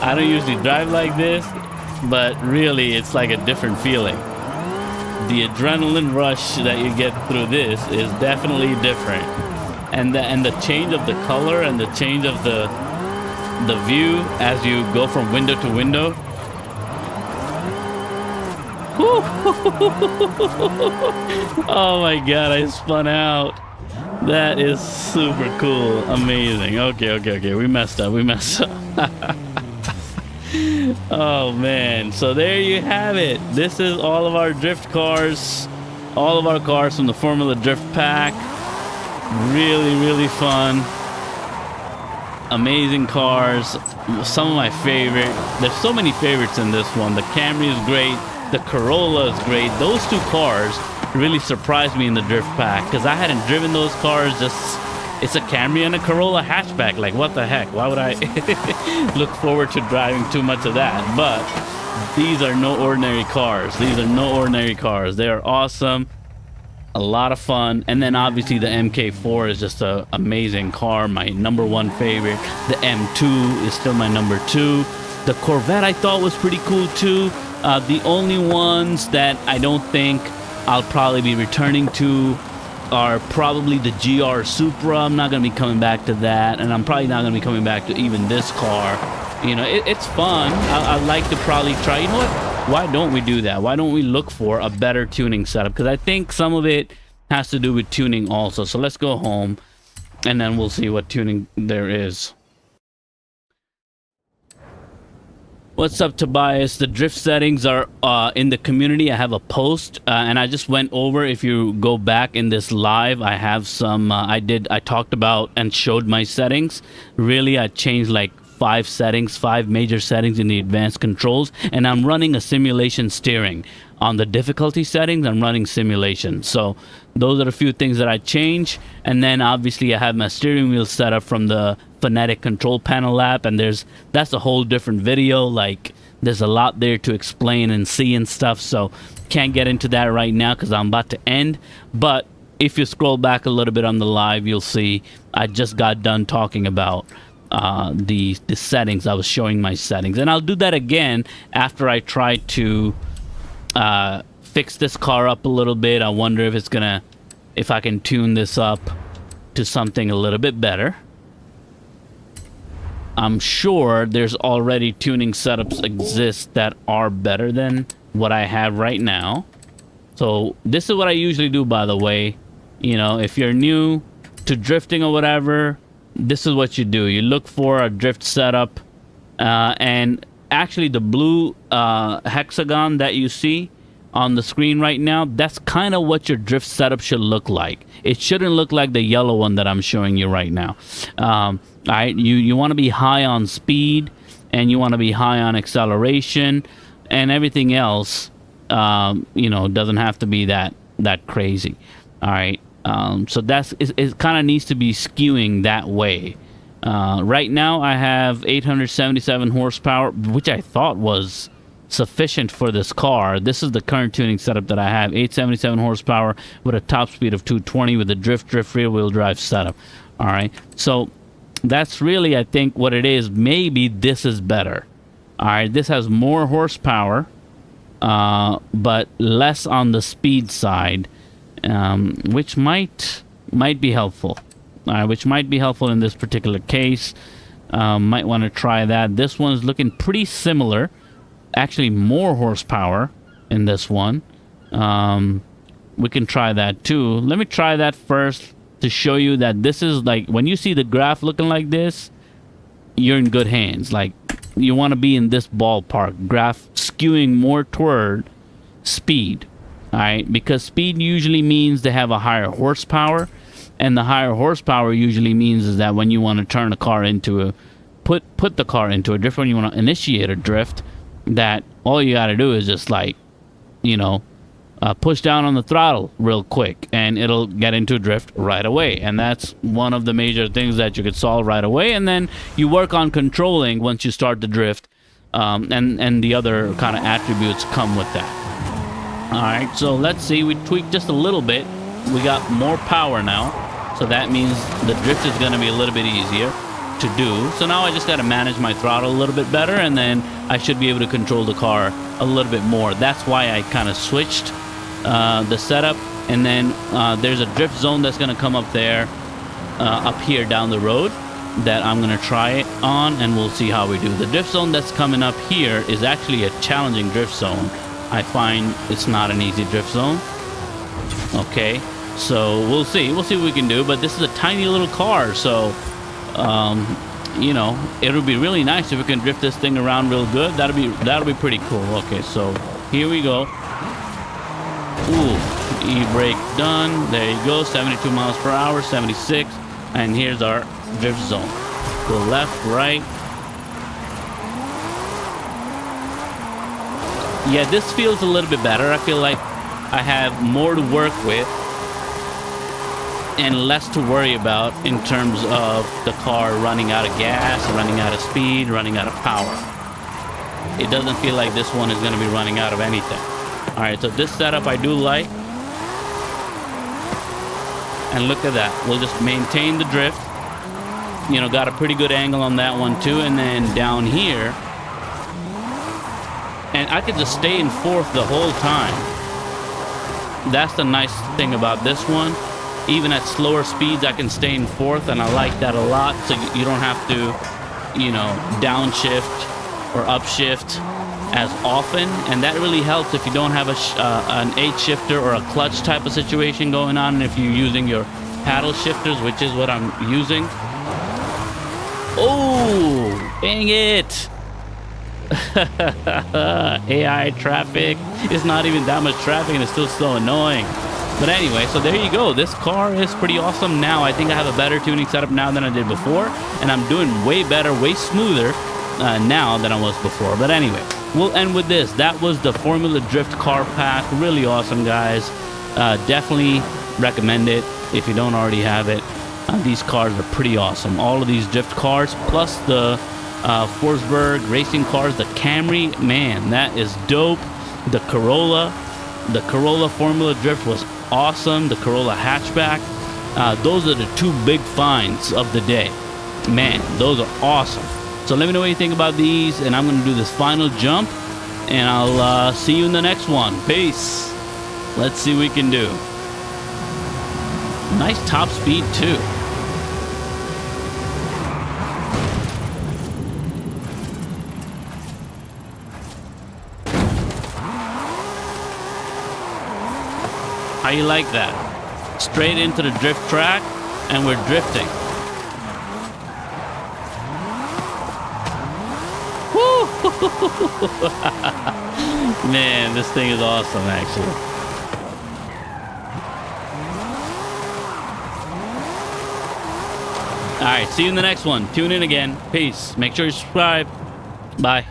I don't usually drive like this, but really it's like a different feeling. The adrenaline rush that you get through this is definitely different, and the change of the color and the change of the view as you go from window to window. Oh my god, I spun out. That is super cool. Amazing. Okay. We messed up. Oh man, so there you have it. This is all of our drift cars, all of our cars from the Formula Drift pack. Really fun, amazing cars. Some of my favorite. There's so many favorites in this one. The Camry is great, the Corolla is great. Those two cars really surprised me in the drift pack because I hadn't driven those cars. Just, it's a Camry and a Corolla hatchback. Like, what the heck? Why would I look forward to driving too much of that? But these are no ordinary cars. These are no ordinary cars. They are awesome. A lot of fun. And then obviously the MK4 is just an amazing car. My #1 favorite. The M2 is still my #2. The Corvette I thought was pretty cool too. The only ones that I don't think I'll probably be returning to are probably the GR Supra. I'm not going to be coming back to that, and I'm probably not going to be coming back to even this car. You know, it's fun. I'd like to probably try. You know what? Why don't we do that? Why don't we look for a better tuning setup? Because I think some of it has to do with tuning also. So let's go home, and then we'll see what tuning there is. What's up, Tobias? The drift settings are in the community. I have a post, and I just went over. If you go back in this live, I have some. I talked about and showed my settings. Really, I changed like 5 settings, 5 major settings in the advanced controls, and I'm running a simulation steering. On the difficulty settings, I'm running simulation. So those are a few things that I change. And then obviously I have my steering wheel set up from the Fanatec control panel app, and that's a whole different video. Like, there's a lot there to explain and see and stuff, so can't get into that right now because I'm about to end. But if you scroll back a little bit on the live, you'll see I just got done talking about the settings. I was showing my settings, and I'll do that again after I try to fix this car up a little bit. I wonder if I can tune this up to something a little bit better. I'm sure there's already tuning setups exist that are better than what I have right now. So this is what I usually do, by the way. You know, if you're new to drifting or whatever, this is what you do. You look for a drift setup, and actually the blue hexagon that you see on the screen right now, that's kind of what your drift setup should look like. It shouldn't look like the yellow one that I'm showing you right now. All right, you want to be high on speed, and you want to be high on acceleration, and everything else, you know, doesn't have to be that crazy. All right, so it kind of needs to be skewing that way. Right now I have 877 horsepower, which I thought was sufficient for this car. This is the current tuning setup that I have. 877 horsepower with a top speed of 220 with a drift rear wheel drive setup. All right, so that's really, I think, what it is. Maybe this is better. All right, this has more horsepower, but less on the speed side, which might be helpful. which might be helpful in this particular case. Might want to try that. This one's looking pretty similar. Actually, more horsepower in this one. We can try that too. Let me try that first to show you that this is like, when you see the graph looking like this, you're in good hands. Like, you want to be in this ballpark. Graph skewing more toward speed. All right, because speed usually means they have a higher horsepower, and the higher horsepower usually means is that when you want to turn a car into a put the car into a drift, when you want to initiate a drift, that all you got to do is just, like, you know, push down on the throttle real quick and it'll get into a drift right away. And that's one of the major things that you could solve right away, and then you work on controlling once you start the drift, and the other kind of attributes come with that. All right, so let's see. We tweaked just a little bit. We got more power now, so that means the drift is going to be a little bit easier to do. So now I just got to manage my throttle a little bit better, and then I should be able to control the car a little bit more. That's why I kind of switched the setup. And then there's a drift zone that's going to come up there, up here down the road, that I'm going to try it on, and we'll see how we do. The drift zone that's coming up here is actually a challenging drift zone. I find it's not an easy drift zone. Okay, so we'll see what we can do. But this is a tiny little car, so you know, it would be really nice if we can drift this thing around real good. That'll be pretty cool. Okay, so here we go. Ooh, e-brake done. There you go. 72 miles per hour, 76, and here's our drift zone. Go left, right. Yeah, this feels a little bit better. I feel like I have more to work with and less to worry about in terms of the car running out of gas, running out of speed, running out of power. It doesn't feel like this one is going to be running out of anything. All right, so this setup I do like. And look at that. We'll just maintain the drift. You know, got a pretty good angle on that one too. And then down here, and I could just stay in fourth the whole time. That's the nice thing about this one. Even at slower speeds, I can stay in fourth, and I like that a lot. So you don't have to, you know, downshift or upshift as often, and that really helps if you don't have an 8 shifter or a clutch type of situation going on, and if you're using your paddle shifters, which is what I'm using. Oh, dang it. AI traffic. It's not even that much traffic, and it's still so annoying. But anyway, so there you go. This car is pretty awesome now. I think I have a better tuning setup now than I did before, and I'm doing way better, way smoother now than I was before. But anyway, we'll end with this. That was the Formula Drift car pack. Really awesome, guys. Definitely recommend it if you don't already have it. These cars are pretty awesome. All of these drift cars, plus the Forsberg racing cars, the Camry, man, that is dope. The Corolla Formula Drift was awesome. The Corolla hatchback, those are the two big finds of the day. Man, those are awesome. So let me know what you think about these, and I'm going to do this final jump, and I'll see you in the next one. Peace. Let's see what we can do. Nice top speed too. How you like that? Straight into the drift track, and we're drifting. Woo! Man, this thing is awesome, actually. All right, see you in the next one. Tune in again. Peace. Make sure you subscribe. Bye.